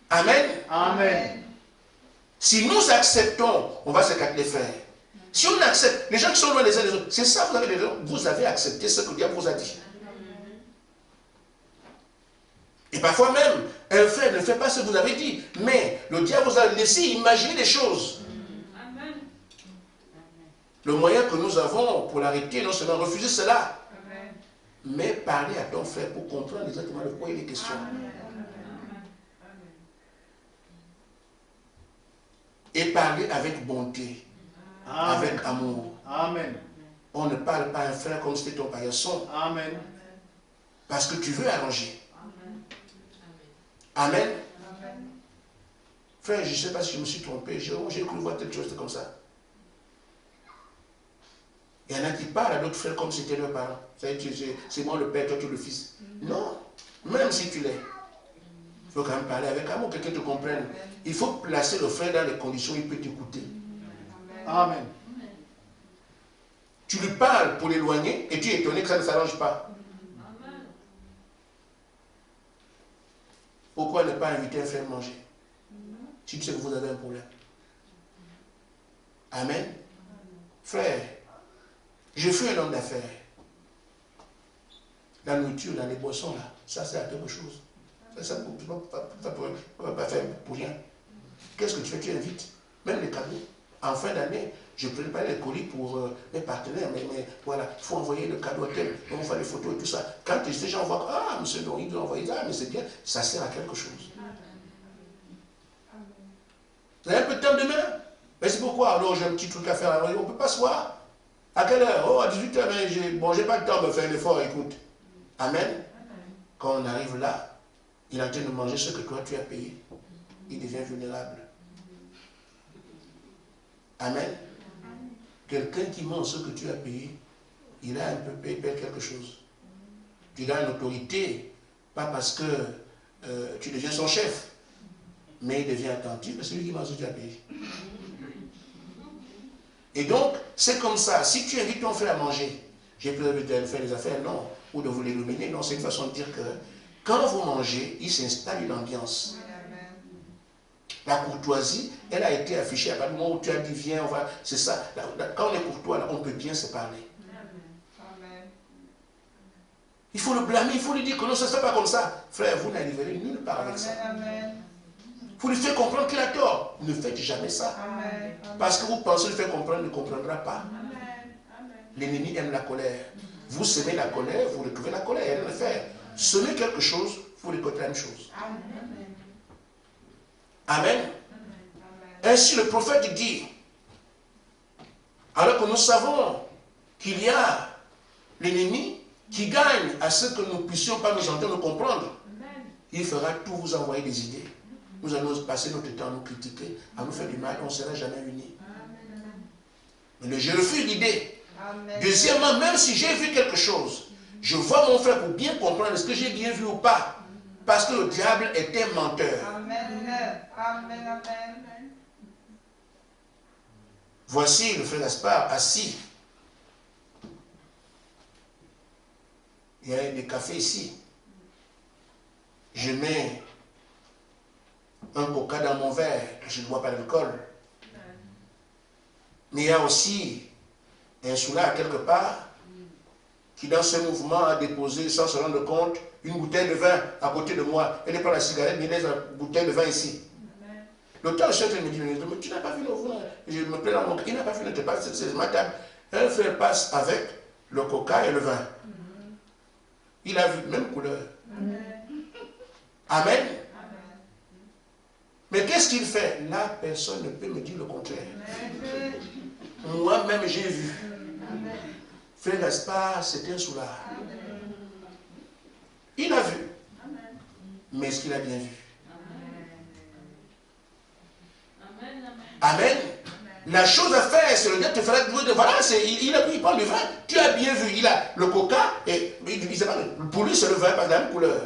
Amen. Amen. Si nous acceptons, on va s'écarter les frères. Si on accepte, les gens qui sont loin les uns des autres, c'est ça, vous avez accepté ce que le diable vous a dit. Et parfois même, un frère ne fait pas ce que vous avez dit, mais le diable vous a laissé imaginer des choses. Le moyen que nous avons pour l'arrêter, non seulement refuser cela, mais parler à ton frère pour comprendre exactement de quoi il est question. et parler avec bonté, Amen. avec amour. Amen. On ne parle pas à un frère comme si c'était ton paillasson. Amen. Parce que tu veux arranger. Amen. Frère, je ne sais pas si je me suis trompé. J'ai cru voir quelque chose comme ça. Il y en a qui parlent à d'autres frères comme si c'était leurs parents. C'est moi le père, toi tu es le fils. Non. Même si tu l'es. Il faut quand même parler avec amour, quelqu'un te comprenne. Il faut placer le frère dans les conditions où il peut t'écouter. Amen. Tu lui parles pour l'éloigner et tu es étonné que ça ne s'arrange pas. Pourquoi ne pas inviter un frère à manger si tu sais que vous avez un problème? Amen. Frère, je suis un homme d'affaires. La nourriture, dans les boissons, là, ça sert à quelque chose. Ça ne peut pas faire pour rien. Qu'est-ce que tu fais? Tu invites. Même les cadeaux. En fin d'année, je prépare les colis pour mes partenaires, mais voilà, il faut envoyer le cadeau à tel, on va les photos et tout ça. Quand ces gens voient, ah, monsieur, non, il doit envoyer ça, mais c'est bien, ça sert à quelque chose. Vous avez un peu de temps demain? Mais c'est pourquoi? Alors j'ai un petit truc à faire, on ne peut pas se voir. À quelle heure? Oh, à 18h, mais j'ai pas le temps de me faire un effort, écoute. Amen. Quand on arrive là, il est en train de manger ce que toi tu as payé. Il devient vulnérable. Amen. Quelqu'un qui mange ce que tu as payé, il a un peu payé quelque chose. Tu as une autorité, pas parce que tu deviens son chef, mais il devient attentif à celui qui mange ce que tu as payé. Et donc, c'est comme ça. Si tu invites ton frère à manger, j'ai prévu de faire des affaires, non, ou de vous l'illuminer, non, c'est une façon de dire que quand vous mangez, il s'installe une ambiance. La courtoisie, elle a été affichée à partir du moment où tu as dit viens, on va. C'est ça. Quand on est courtois, là, on peut bien se parler. Il faut le blâmer, il faut lui dire que non, ça ne se fait pas comme ça. Frère, vous n'arriverez nulle part avec ça. Vous lui faites comprendre qu'il a tort. Ne faites jamais ça. Parce que vous pensez le faire comprendre, il ne comprendra pas. L'ennemi aime la colère. Vous semez la colère, vous retrouvez la colère, il n'y a rien à faire. Semez quelque chose, vous récoltez la même chose. Amen. Ainsi le prophète dit, alors que nous savons qu'il y a l'ennemi qui gagne à ce que nous ne puissions pas nous entendre, nous comprendre, il fera tout vous envoyer des idées. Nous allons passer notre temps à nous critiquer, à nous faire du mal, on ne sera jamais unis. Mais je refuse l'idée. Deuxièmement, même si j'ai vu quelque chose, je vois mon frère pour bien comprendre est-ce que j'ai bien vu ou pas. Parce que le diable est un menteur. Voici le frère Gaspard assis. Il y a des cafés ici. Je mets un coca dans mon verre, je ne bois pas d'alcool. Mais il y a aussi un soulard quelque part qui dans ce mouvement a déposé sans se rendre compte une bouteille de vin à côté de moi. Elle prend la cigarette, mais il laisse la bouteille de vin ici. Le temps, je me dit, mais tu n'as pas vu le vin. Je me plains dans mon cœur, il n'a pas vu, n'était pas, c'est ma table. Un frère passe avec le coca et le vin. Il a vu, même couleur. Amen. Mais qu'est-ce qu'il fait? La personne ne peut me dire le contraire. Moi-même, j'ai vu. Frère Gaspard, c'était un soulard. Il a vu. Mais est-ce qu'il a bien vu? Amen. La chose à faire, c'est le dire, te fera de voilà, il prend le vin, tu as bien vu, il a le coca, et pour lui c'est le vin, pas de la même couleur.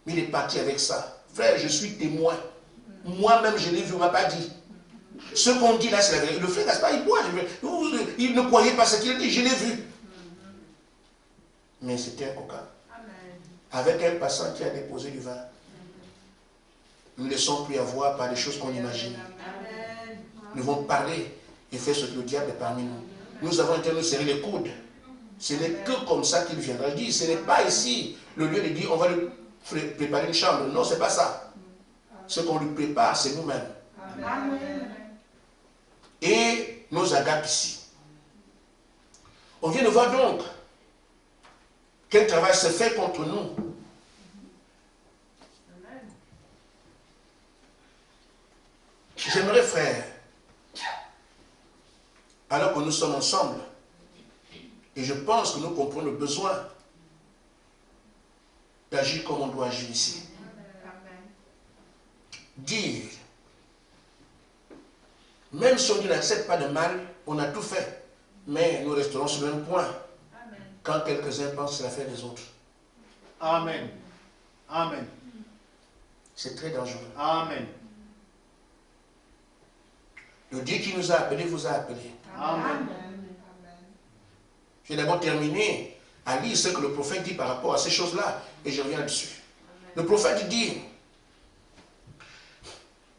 Mais il est parti avec ça. Frère, je suis témoin. Moi-même, je l'ai vu, on ne m'a pas dit. Ce qu'on dit là, c'est la vérité. Le frère Gaspard, il boit. Il ne croyait pas ce qu'il a dit, je l'ai vu. Mais c'était un coca. Avec un passant qui a déposé du vin. Nous ne laissons plus avoir par des choses qu'on imagine. Nous devons parler et faire ce que le diable est parmi nous. Nous avons été nous serrer les coudes. Ce n'est que comme ça qu'il viendra. Je dis, ce n'est pas ici le lieu de dire on va lui préparer une chambre. Non, ce n'est pas ça. Ce qu'on lui prépare, c'est nous-mêmes. Et nos agapes ici. On vient de voir donc quel travail se fait contre nous. J'aimerais, frère, alors que nous sommes ensemble, et je pense que nous comprenons le besoin d'agir comme on doit agir ici. Dire, même si on n'accepte pas de mal, on a tout fait, mais nous resterons sur le même point. Quand quelques-uns pensent à l'affaire des autres. Amen. Amen. C'est très dangereux. Amen. Le Dieu qui nous a appelés vous a appelés. Amen. Je vais d'abord terminer à lire ce que le prophète dit par rapport à ces choses-là, et je reviens dessus. Le prophète dit,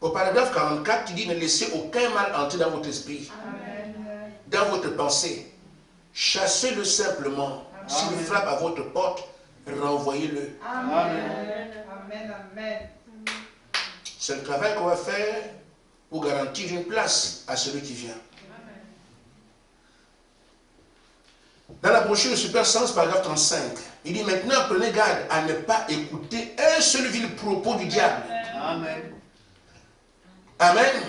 au paragraphe 44, il dit, ne laissez aucun mal entrer dans votre esprit, dans votre pensée. Chassez-le simplement. S'il frappe à votre porte, renvoyez-le. Amen. C'est le travail qu'on va faire pour garantir une place à celui qui vient. Dans la brochure de Super Sens, paragraphe 35, il dit maintenant prenez garde à ne pas écouter un seul vil propos du diable. Amen. Amen.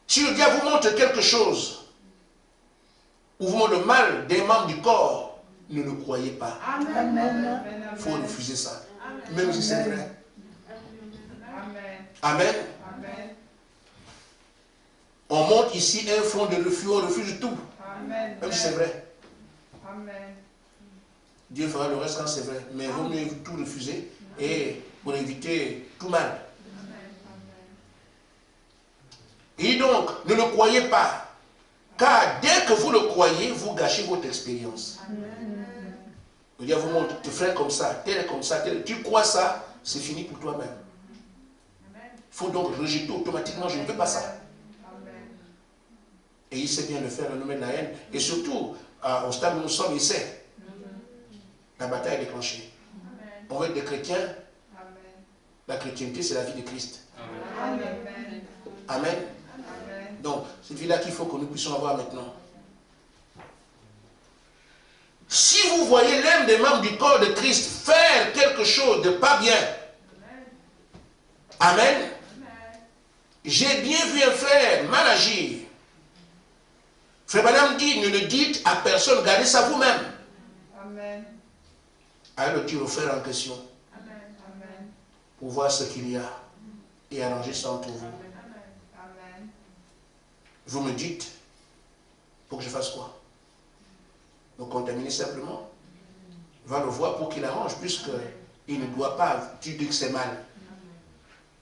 Si le diable vous montre quelque chose, ou vous montre le mal des membres du corps, ne le croyez pas. Il faut refuser ça. Même si c'est vrai. Amen. On monte ici un front de refus, on refuse tout. Même si c'est vrai. Dieu fera le reste quand c'est vrai. Mais il vaut mieux tout refuser et pour éviter tout mal. Et donc, ne le croyez pas. Car dès que vous le croyez, vous gâchez votre expérience. Le diable vous montre, tu ferais comme ça, tel comme ça, tel. Tu crois ça, c'est fini pour toi-même. Il faut donc rejeter automatiquement, je ne veux pas ça. Et il sait bien le faire, le nommer de la haine. Et surtout, au stade où nous sommes, il sait. La bataille est déclenchée. On veut être des chrétiens. La chrétienté, c'est la vie de Christ. Amen. Donc, cette vie-là qu'il faut que nous puissions avoir maintenant. Si vous voyez l'un des membres du corps de Christ faire quelque chose de pas bien, amen, j'ai bien vu un frère mal agir. Frère Branham dit, ne le dites à personne, gardez ça vous-même. Allez le dire au frère en question. Pour voir ce qu'il y a et arranger ça entre vous. Vous me dites, pour que je fasse quoi? Me contaminer simplement. Va le voir pour qu'il arrange, puisqu'il ne doit pas, tu dis que c'est mal.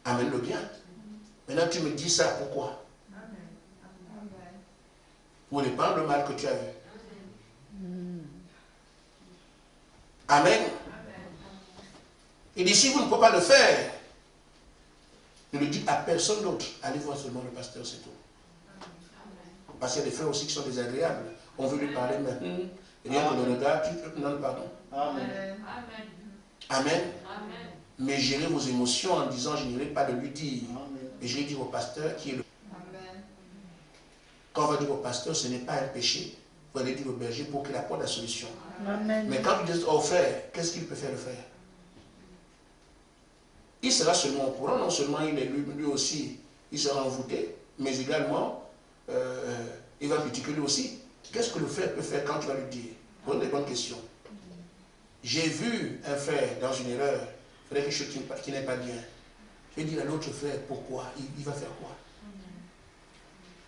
Amène-le bien. Maintenant tu me dis ça, pourquoi? Pour répandre le mal que tu as vu. Amen. Il dit, si vous ne pouvez pas le faire, ne le dites à personne d'autre. Allez voir seulement le pasteur, c'est tout. Parce qu'il y a des frères aussi qui sont désagréables. On veut lui parler, mais rien que le regard, non, pardon. Amen. Amen. Mais gérez vos émotions en disant, je n'irai pas de lui dire. Et je vais dire au pasteur qui est le... Quand on va dire au pasteur, ce n'est pas un péché. Vous allez dire au berger pour qu'il apporte la solution. Amen. Mais quand tu dis au frère, qu'est-ce qu'il peut faire le frère? Il sera seulement au courant, non seulement il est lui aussi, il sera envoûté, mais également, il va critiquer lui aussi. Qu'est-ce que le frère peut faire quand tu vas lui dire? Pose des bonnes questions. J'ai vu un frère dans une erreur, il fait quelque chose qui n'est pas bien. Je vais dire à l'autre frère pourquoi, il va faire quoi?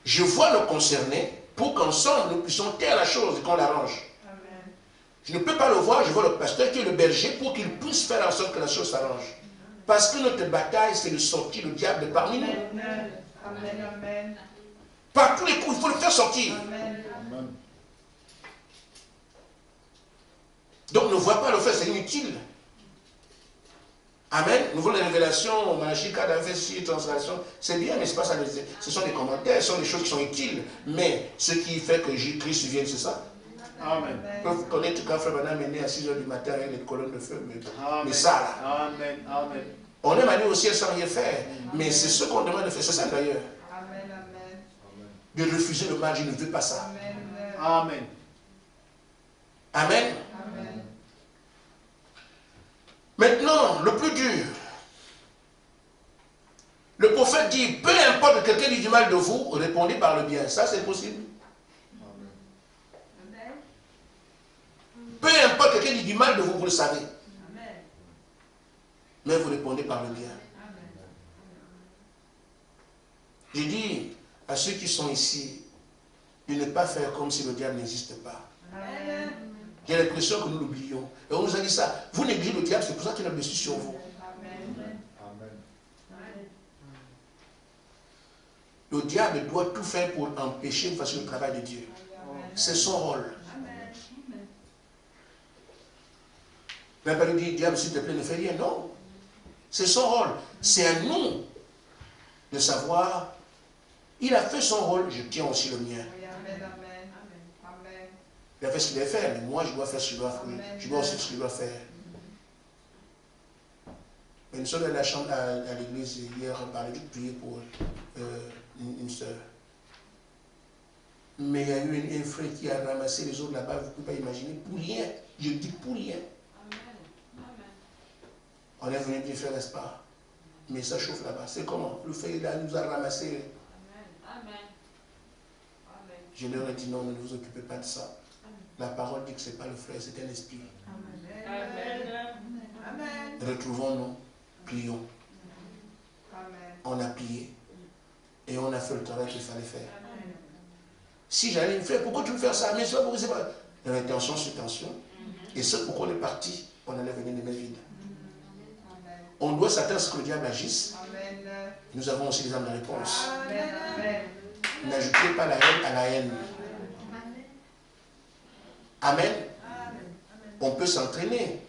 Je vois le concerné pour qu'ensemble nous puissions taire la chose et qu'on l'arrange. Je ne peux pas le voir, je vois le pasteur qui est le berger pour qu'il puisse faire en sorte que la chose s'arrange. Parce que notre bataille, c'est de sortir le diable de parmi nous. Amen. Par tous les coups, il faut le faire sortir. Amen. Donc ne vois pas le faire, c'est inutile. Amen. Nous voulons les révélations, Malachie 4, Ephésiens, translation, c'est bien, mais c'est pas ça. Ce sont des commentaires, ce sont des choses qui sont utiles. Mais ce qui fait que Christ vienne, c'est ça. Amen. Vous connaissez quand Frère Branham est né à 6 h du matin avec les colonnes de feu. Amen. Mais ça là. Amen. Amen. On aime aller au ciel sans rien faire. Mais c'est ce qu'on demande de faire. C'est ça d'ailleurs. De refuser le mal, je ne veux pas ça. Amen. Amen. Maintenant, le plus dur. Le prophète dit, peu importe que quelqu'un dit du mal de vous, répondez par le bien. Ça, c'est possible. Peu importe que quelqu'un dit du mal de vous, vous le savez. Mais vous répondez par le bien. Je dis à ceux qui sont ici de ne pas faire comme si le diable n'existe pas. J'ai l'impression que nous l'oublions. Et on nous a dit ça. Vous négligez le diable, c'est pour ça qu'il a blessé sur vous. Le diable doit tout faire pour empêcher de faire le travail de Dieu. C'est son rôle. Mais pas lui dire, diable, s'il te plaît, ne fais rien. Non. C'est son rôle. C'est à nous de savoir, il a fait son rôle, je tiens aussi le mien. Il a fait ce qu'il a fait, mais moi, je dois faire ce que je dois faire. Je dois aussi faire ce que je dois faire. Mais nous sommes allés à l'église hier, on parlait de prier pour une soeur. Mais il y a eu un frère qui a ramassé les autres là-bas, vous ne pouvez pas imaginer, pour rien. Je dis pour rien. On est venu dire, frère, n'est-ce pas? Mais ça chauffe là-bas. C'est comment? Le frère là nous a ramassé. Je leur ai dit non, ne vous occupez pas de ça. La parole dit que ce n'est pas le frère, c'est un esprit. Retrouvons-nous, prions. On a prié et on a fait le travail qu'il fallait faire. Si j'allais me faire, pourquoi tu me fais ça? Mais c'est pas. Il y avait tension sur tension. Et c'est pourquoi on est parti, on allait venir les mains vides. On doit s'attendre à ce que le diable agisse. Nous avons aussi les âmes de réponse. N'ajoutez pas la haine à la haine. Amen. On peut s'entraîner.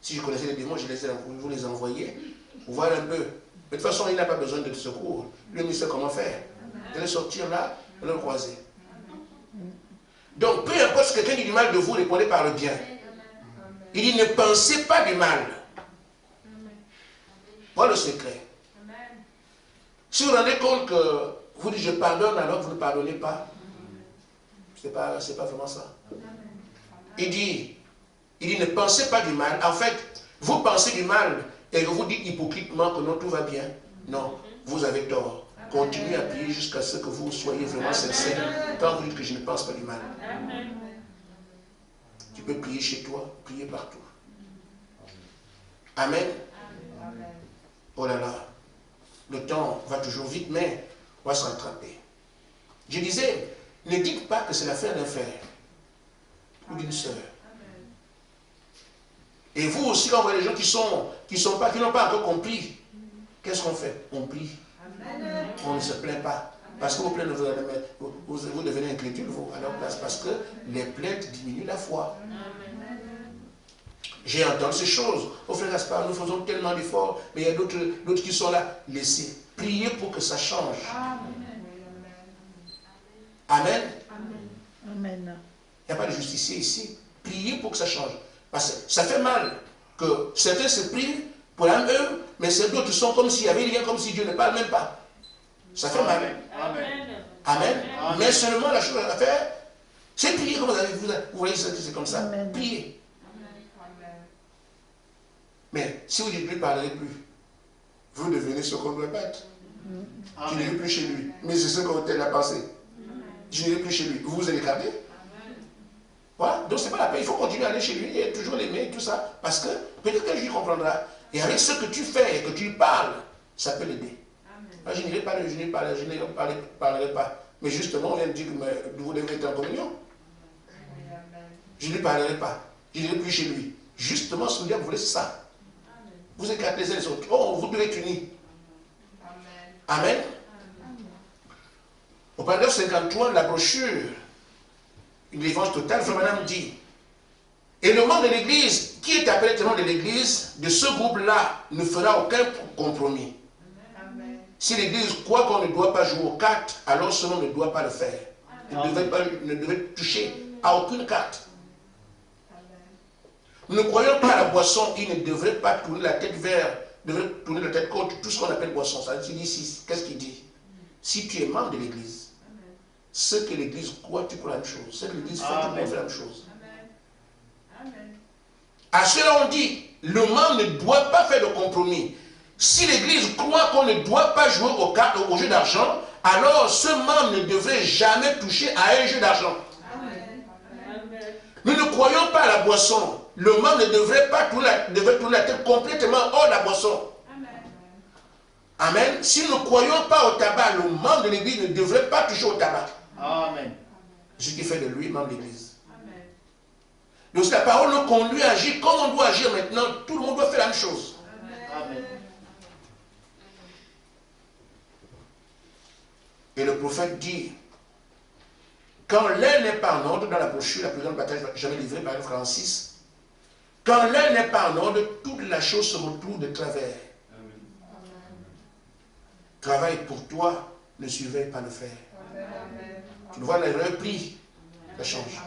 Si je connaissais les démons, je vous les envoyer. Vous voyez un peu. Mais de toute façon, il n'a pas besoin de secours. Lui, il sait comment faire. Il allait sortir là, et le croiser. Donc, peu importe ce que quelqu'un dit du mal de vous, répondez par le bien. Il dit, ne pensez pas du mal. Voilà le secret. Si vous vous rendez compte que vous dites je pardonne alors que vous ne pardonnez pas, c'est pas vraiment ça. Il dit ne pensez pas du mal. En fait, vous pensez du mal et vous dites hypocritement que non, tout va bien. Non, vous avez tort. Continuez à prier jusqu'à ce que vous soyez vraiment sincère quand vous dites que je ne pense pas du mal. Tu peux prier chez toi, prier partout. Amen. Oh là là, le temps va toujours vite, mais on va se rattraper. Je disais, ne dites pas que c'est l'affaire d'un frère ou d'une sœur. Et vous aussi, quand vous voyez les gens qui n'ont pas encore compris, qu'est-ce qu'on fait? On prie. On ne se plaint pas. Parce que vos plaintes, vous devenez incrédule, vous, à leur place, parce que les plaintes diminuent la foi. J'ai entendu ces choses. Au frère Gaspard, nous faisons tellement d'efforts, mais il y a d'autres qui sont là. Laissez. Priez pour que ça change. Amen. Amen. Il n'y a pas de justicier ici. Priez pour que ça change. Parce que ça fait mal que certains se prient pour l'âme eux, mais d'autres sont comme s'il n'y avait rien, comme si Dieu ne parle même pas. Ça fait mal. Amen. Amen. Mais seulement la chose à faire, c'est prier comme vous voyez c'est comme ça. Amen. Priez. Mais si vous ne lui parlerez plus, vous devenez ce qu'on doit battre. Je n'irai plus chez lui. Mais c'est ce qu'on a pensé. Je n'irai plus chez lui. Vous vous allez garder. Voilà. Donc c'est pas la peine. Il faut continuer à aller chez lui et toujours l'aimer et tout ça. Parce que peut-être que lui comprendra. Et avec ce que tu fais et que tu lui parles, ça peut l'aider. Je n'irai pas, je ne parlerai pas. Mais justement, on vient de dire que vous devez être en communion. Je ne lui parlerai pas. Je n'irai plus chez lui. Justement, ce que vous voulez, c'est ça. Vous écartez les uns les autres. Oh, vous devez être unis. Amen. Au paragraphe 53 de la brochure, une délivrance totale, Frère Madame dit, et le membre de l'Église, qui est appelé membre de l'Église, de ce groupe-là, ne fera aucun compromis. Si l'Église croit qu'on ne doit pas jouer aux cartes, alors ce membre ne doit pas le faire. Il ne devait toucher à aucune carte. Nous ne croyons pas à la boisson, il ne devrait pas tourner la tête devrait tourner la tête contre tout ce qu'on appelle boisson. Ça dit ici, qu'est-ce qu'il dit? Si tu es membre de l'Église, ce que l'Église croit, tu crois la même chose. Ce que l'Église fait, tu crois la même chose. À cela on dit, le membre ne doit pas faire de compromis. Si l'Église croit qu'on ne doit pas jouer au jeu d'argent, alors ce membre ne devrait jamais toucher à un jeu d'argent. Nous ne croyons pas à la boisson. Le membre ne devrait pas tourner la tête complètement hors de la boisson. Amen. Si nous ne croyons pas au tabac, le membre de l'Église ne devrait pas toucher au tabac. Amen. Ce qui fait de lui membre de l'Église. Donc la parole nous conduit à agir comme on doit agir maintenant. Tout le monde doit faire la même chose. Amen. Et le prophète dit, quand l'un n'est pas en ordre, dans la brochure, la plus grande bataille jamais livrée, par exemple Francis, quand l'un n'est pas en ordre, toute la chose se retrouve de travers. Travaille pour toi, ne surveille pas le faire. Tu vois, les repris, ça change.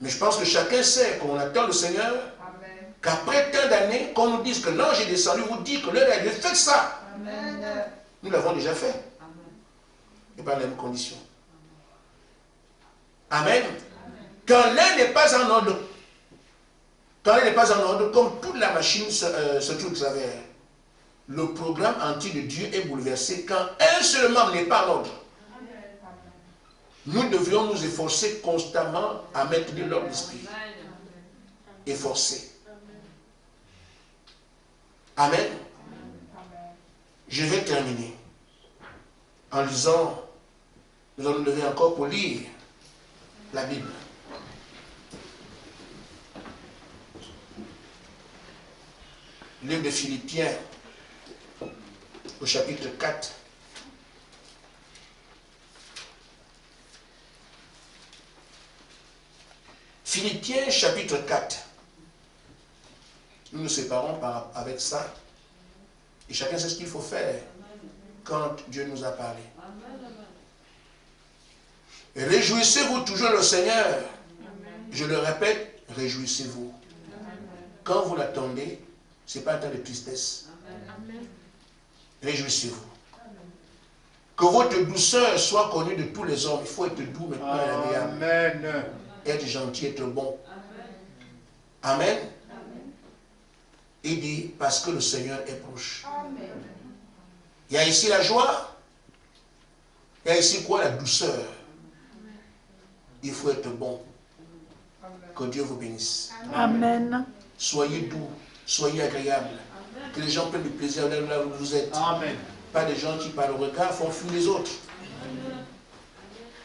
Mais je pense que chacun sait qu'on attend le Seigneur, qu'après tant d'années, qu'on nous dise que l'ange est descendu, vous dit que l'heure est venue, faites ça. Nous l'avons déjà fait. Et par les mêmes conditions. Amen. Quand l'un n'est pas en ordre, comme toute la machine se trouve de travers, le programme entier de Dieu est bouleversé quand un seul membre n'est pas en ordre. Nous devrions nous efforcer constamment à maintenir l'ordre d'esprit. Efforcer. Amen. Je vais terminer en lisant, nous allons nous lever encore pour lire la Bible. Livre de Philippiens, au chapitre 4. Philippiens, chapitre 4. Nous nous séparons avec ça. Et chacun sait ce qu'il faut faire quand Dieu nous a parlé. Réjouissez-vous toujours le Seigneur. Je le répète, réjouissez-vous. Quand vous l'attendez, ce n'est pas un temps de tristesse. Réjouissez-vous. Que votre douceur soit connue de tous les hommes. Il faut être doux maintenant et agréable. Amen. Être gentil, être bon. Amen. Il dit, parce que le Seigneur est proche. Il y a ici la joie. Il y a ici quoi? La douceur. Il faut être bon. Que Dieu vous bénisse. Amen. Soyez doux, soyez agréables. Que les gens prennent du plaisir là où vous êtes. Amen. Pas des gens qui par le regard font fuir les autres.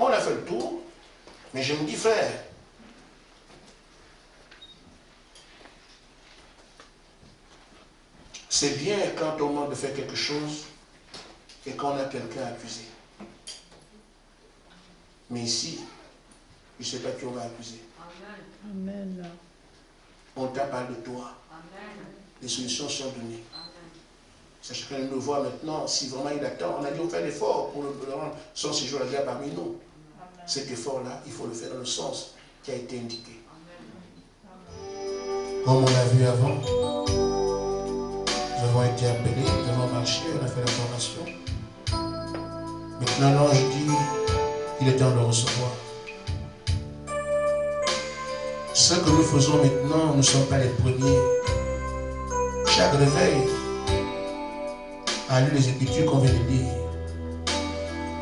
On a fait le tour, mais je me dis, frère, c'est bien quand on demande de faire quelque chose et qu'on a quelqu'un à accuser. Mais ici, je ne sais pas qui on va accuser. Amen. On t'a parlé de toi. Les solutions sont données. C'est chacun de nous voir maintenant, si vraiment il attend. On a dit on fait l'effort pour le rendre son séjour agréable parmi nous. Cet effort-là, il faut le faire dans le sens qui a été indiqué. Comme on l'a vu avant, nous avons été appelés, nous avons marché, on a fait la formation. Maintenant, l'ange dit, il est temps de recevoir. Ce que nous faisons maintenant, nous ne sommes pas les premiers. Chaque réveil, à lui les Écritures qu'on vient de lire,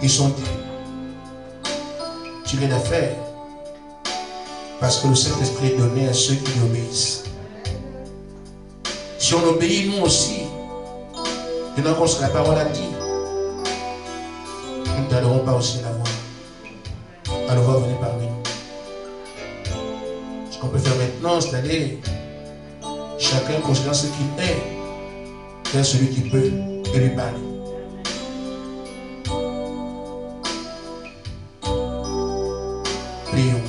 ils sont tirés d'affaire parce que le Saint-Esprit est donné à ceux qui lui obéissent. Si on obéit, nous aussi, maintenant qu'on se la parole a dit, nous ne tarderons pas aussi à la voir. À le voir venir parmi nous. Ce qu'on peut faire maintenant, c'est aller chacun considérant ce qu'il est, vers celui qui peut et lui parler. Prions.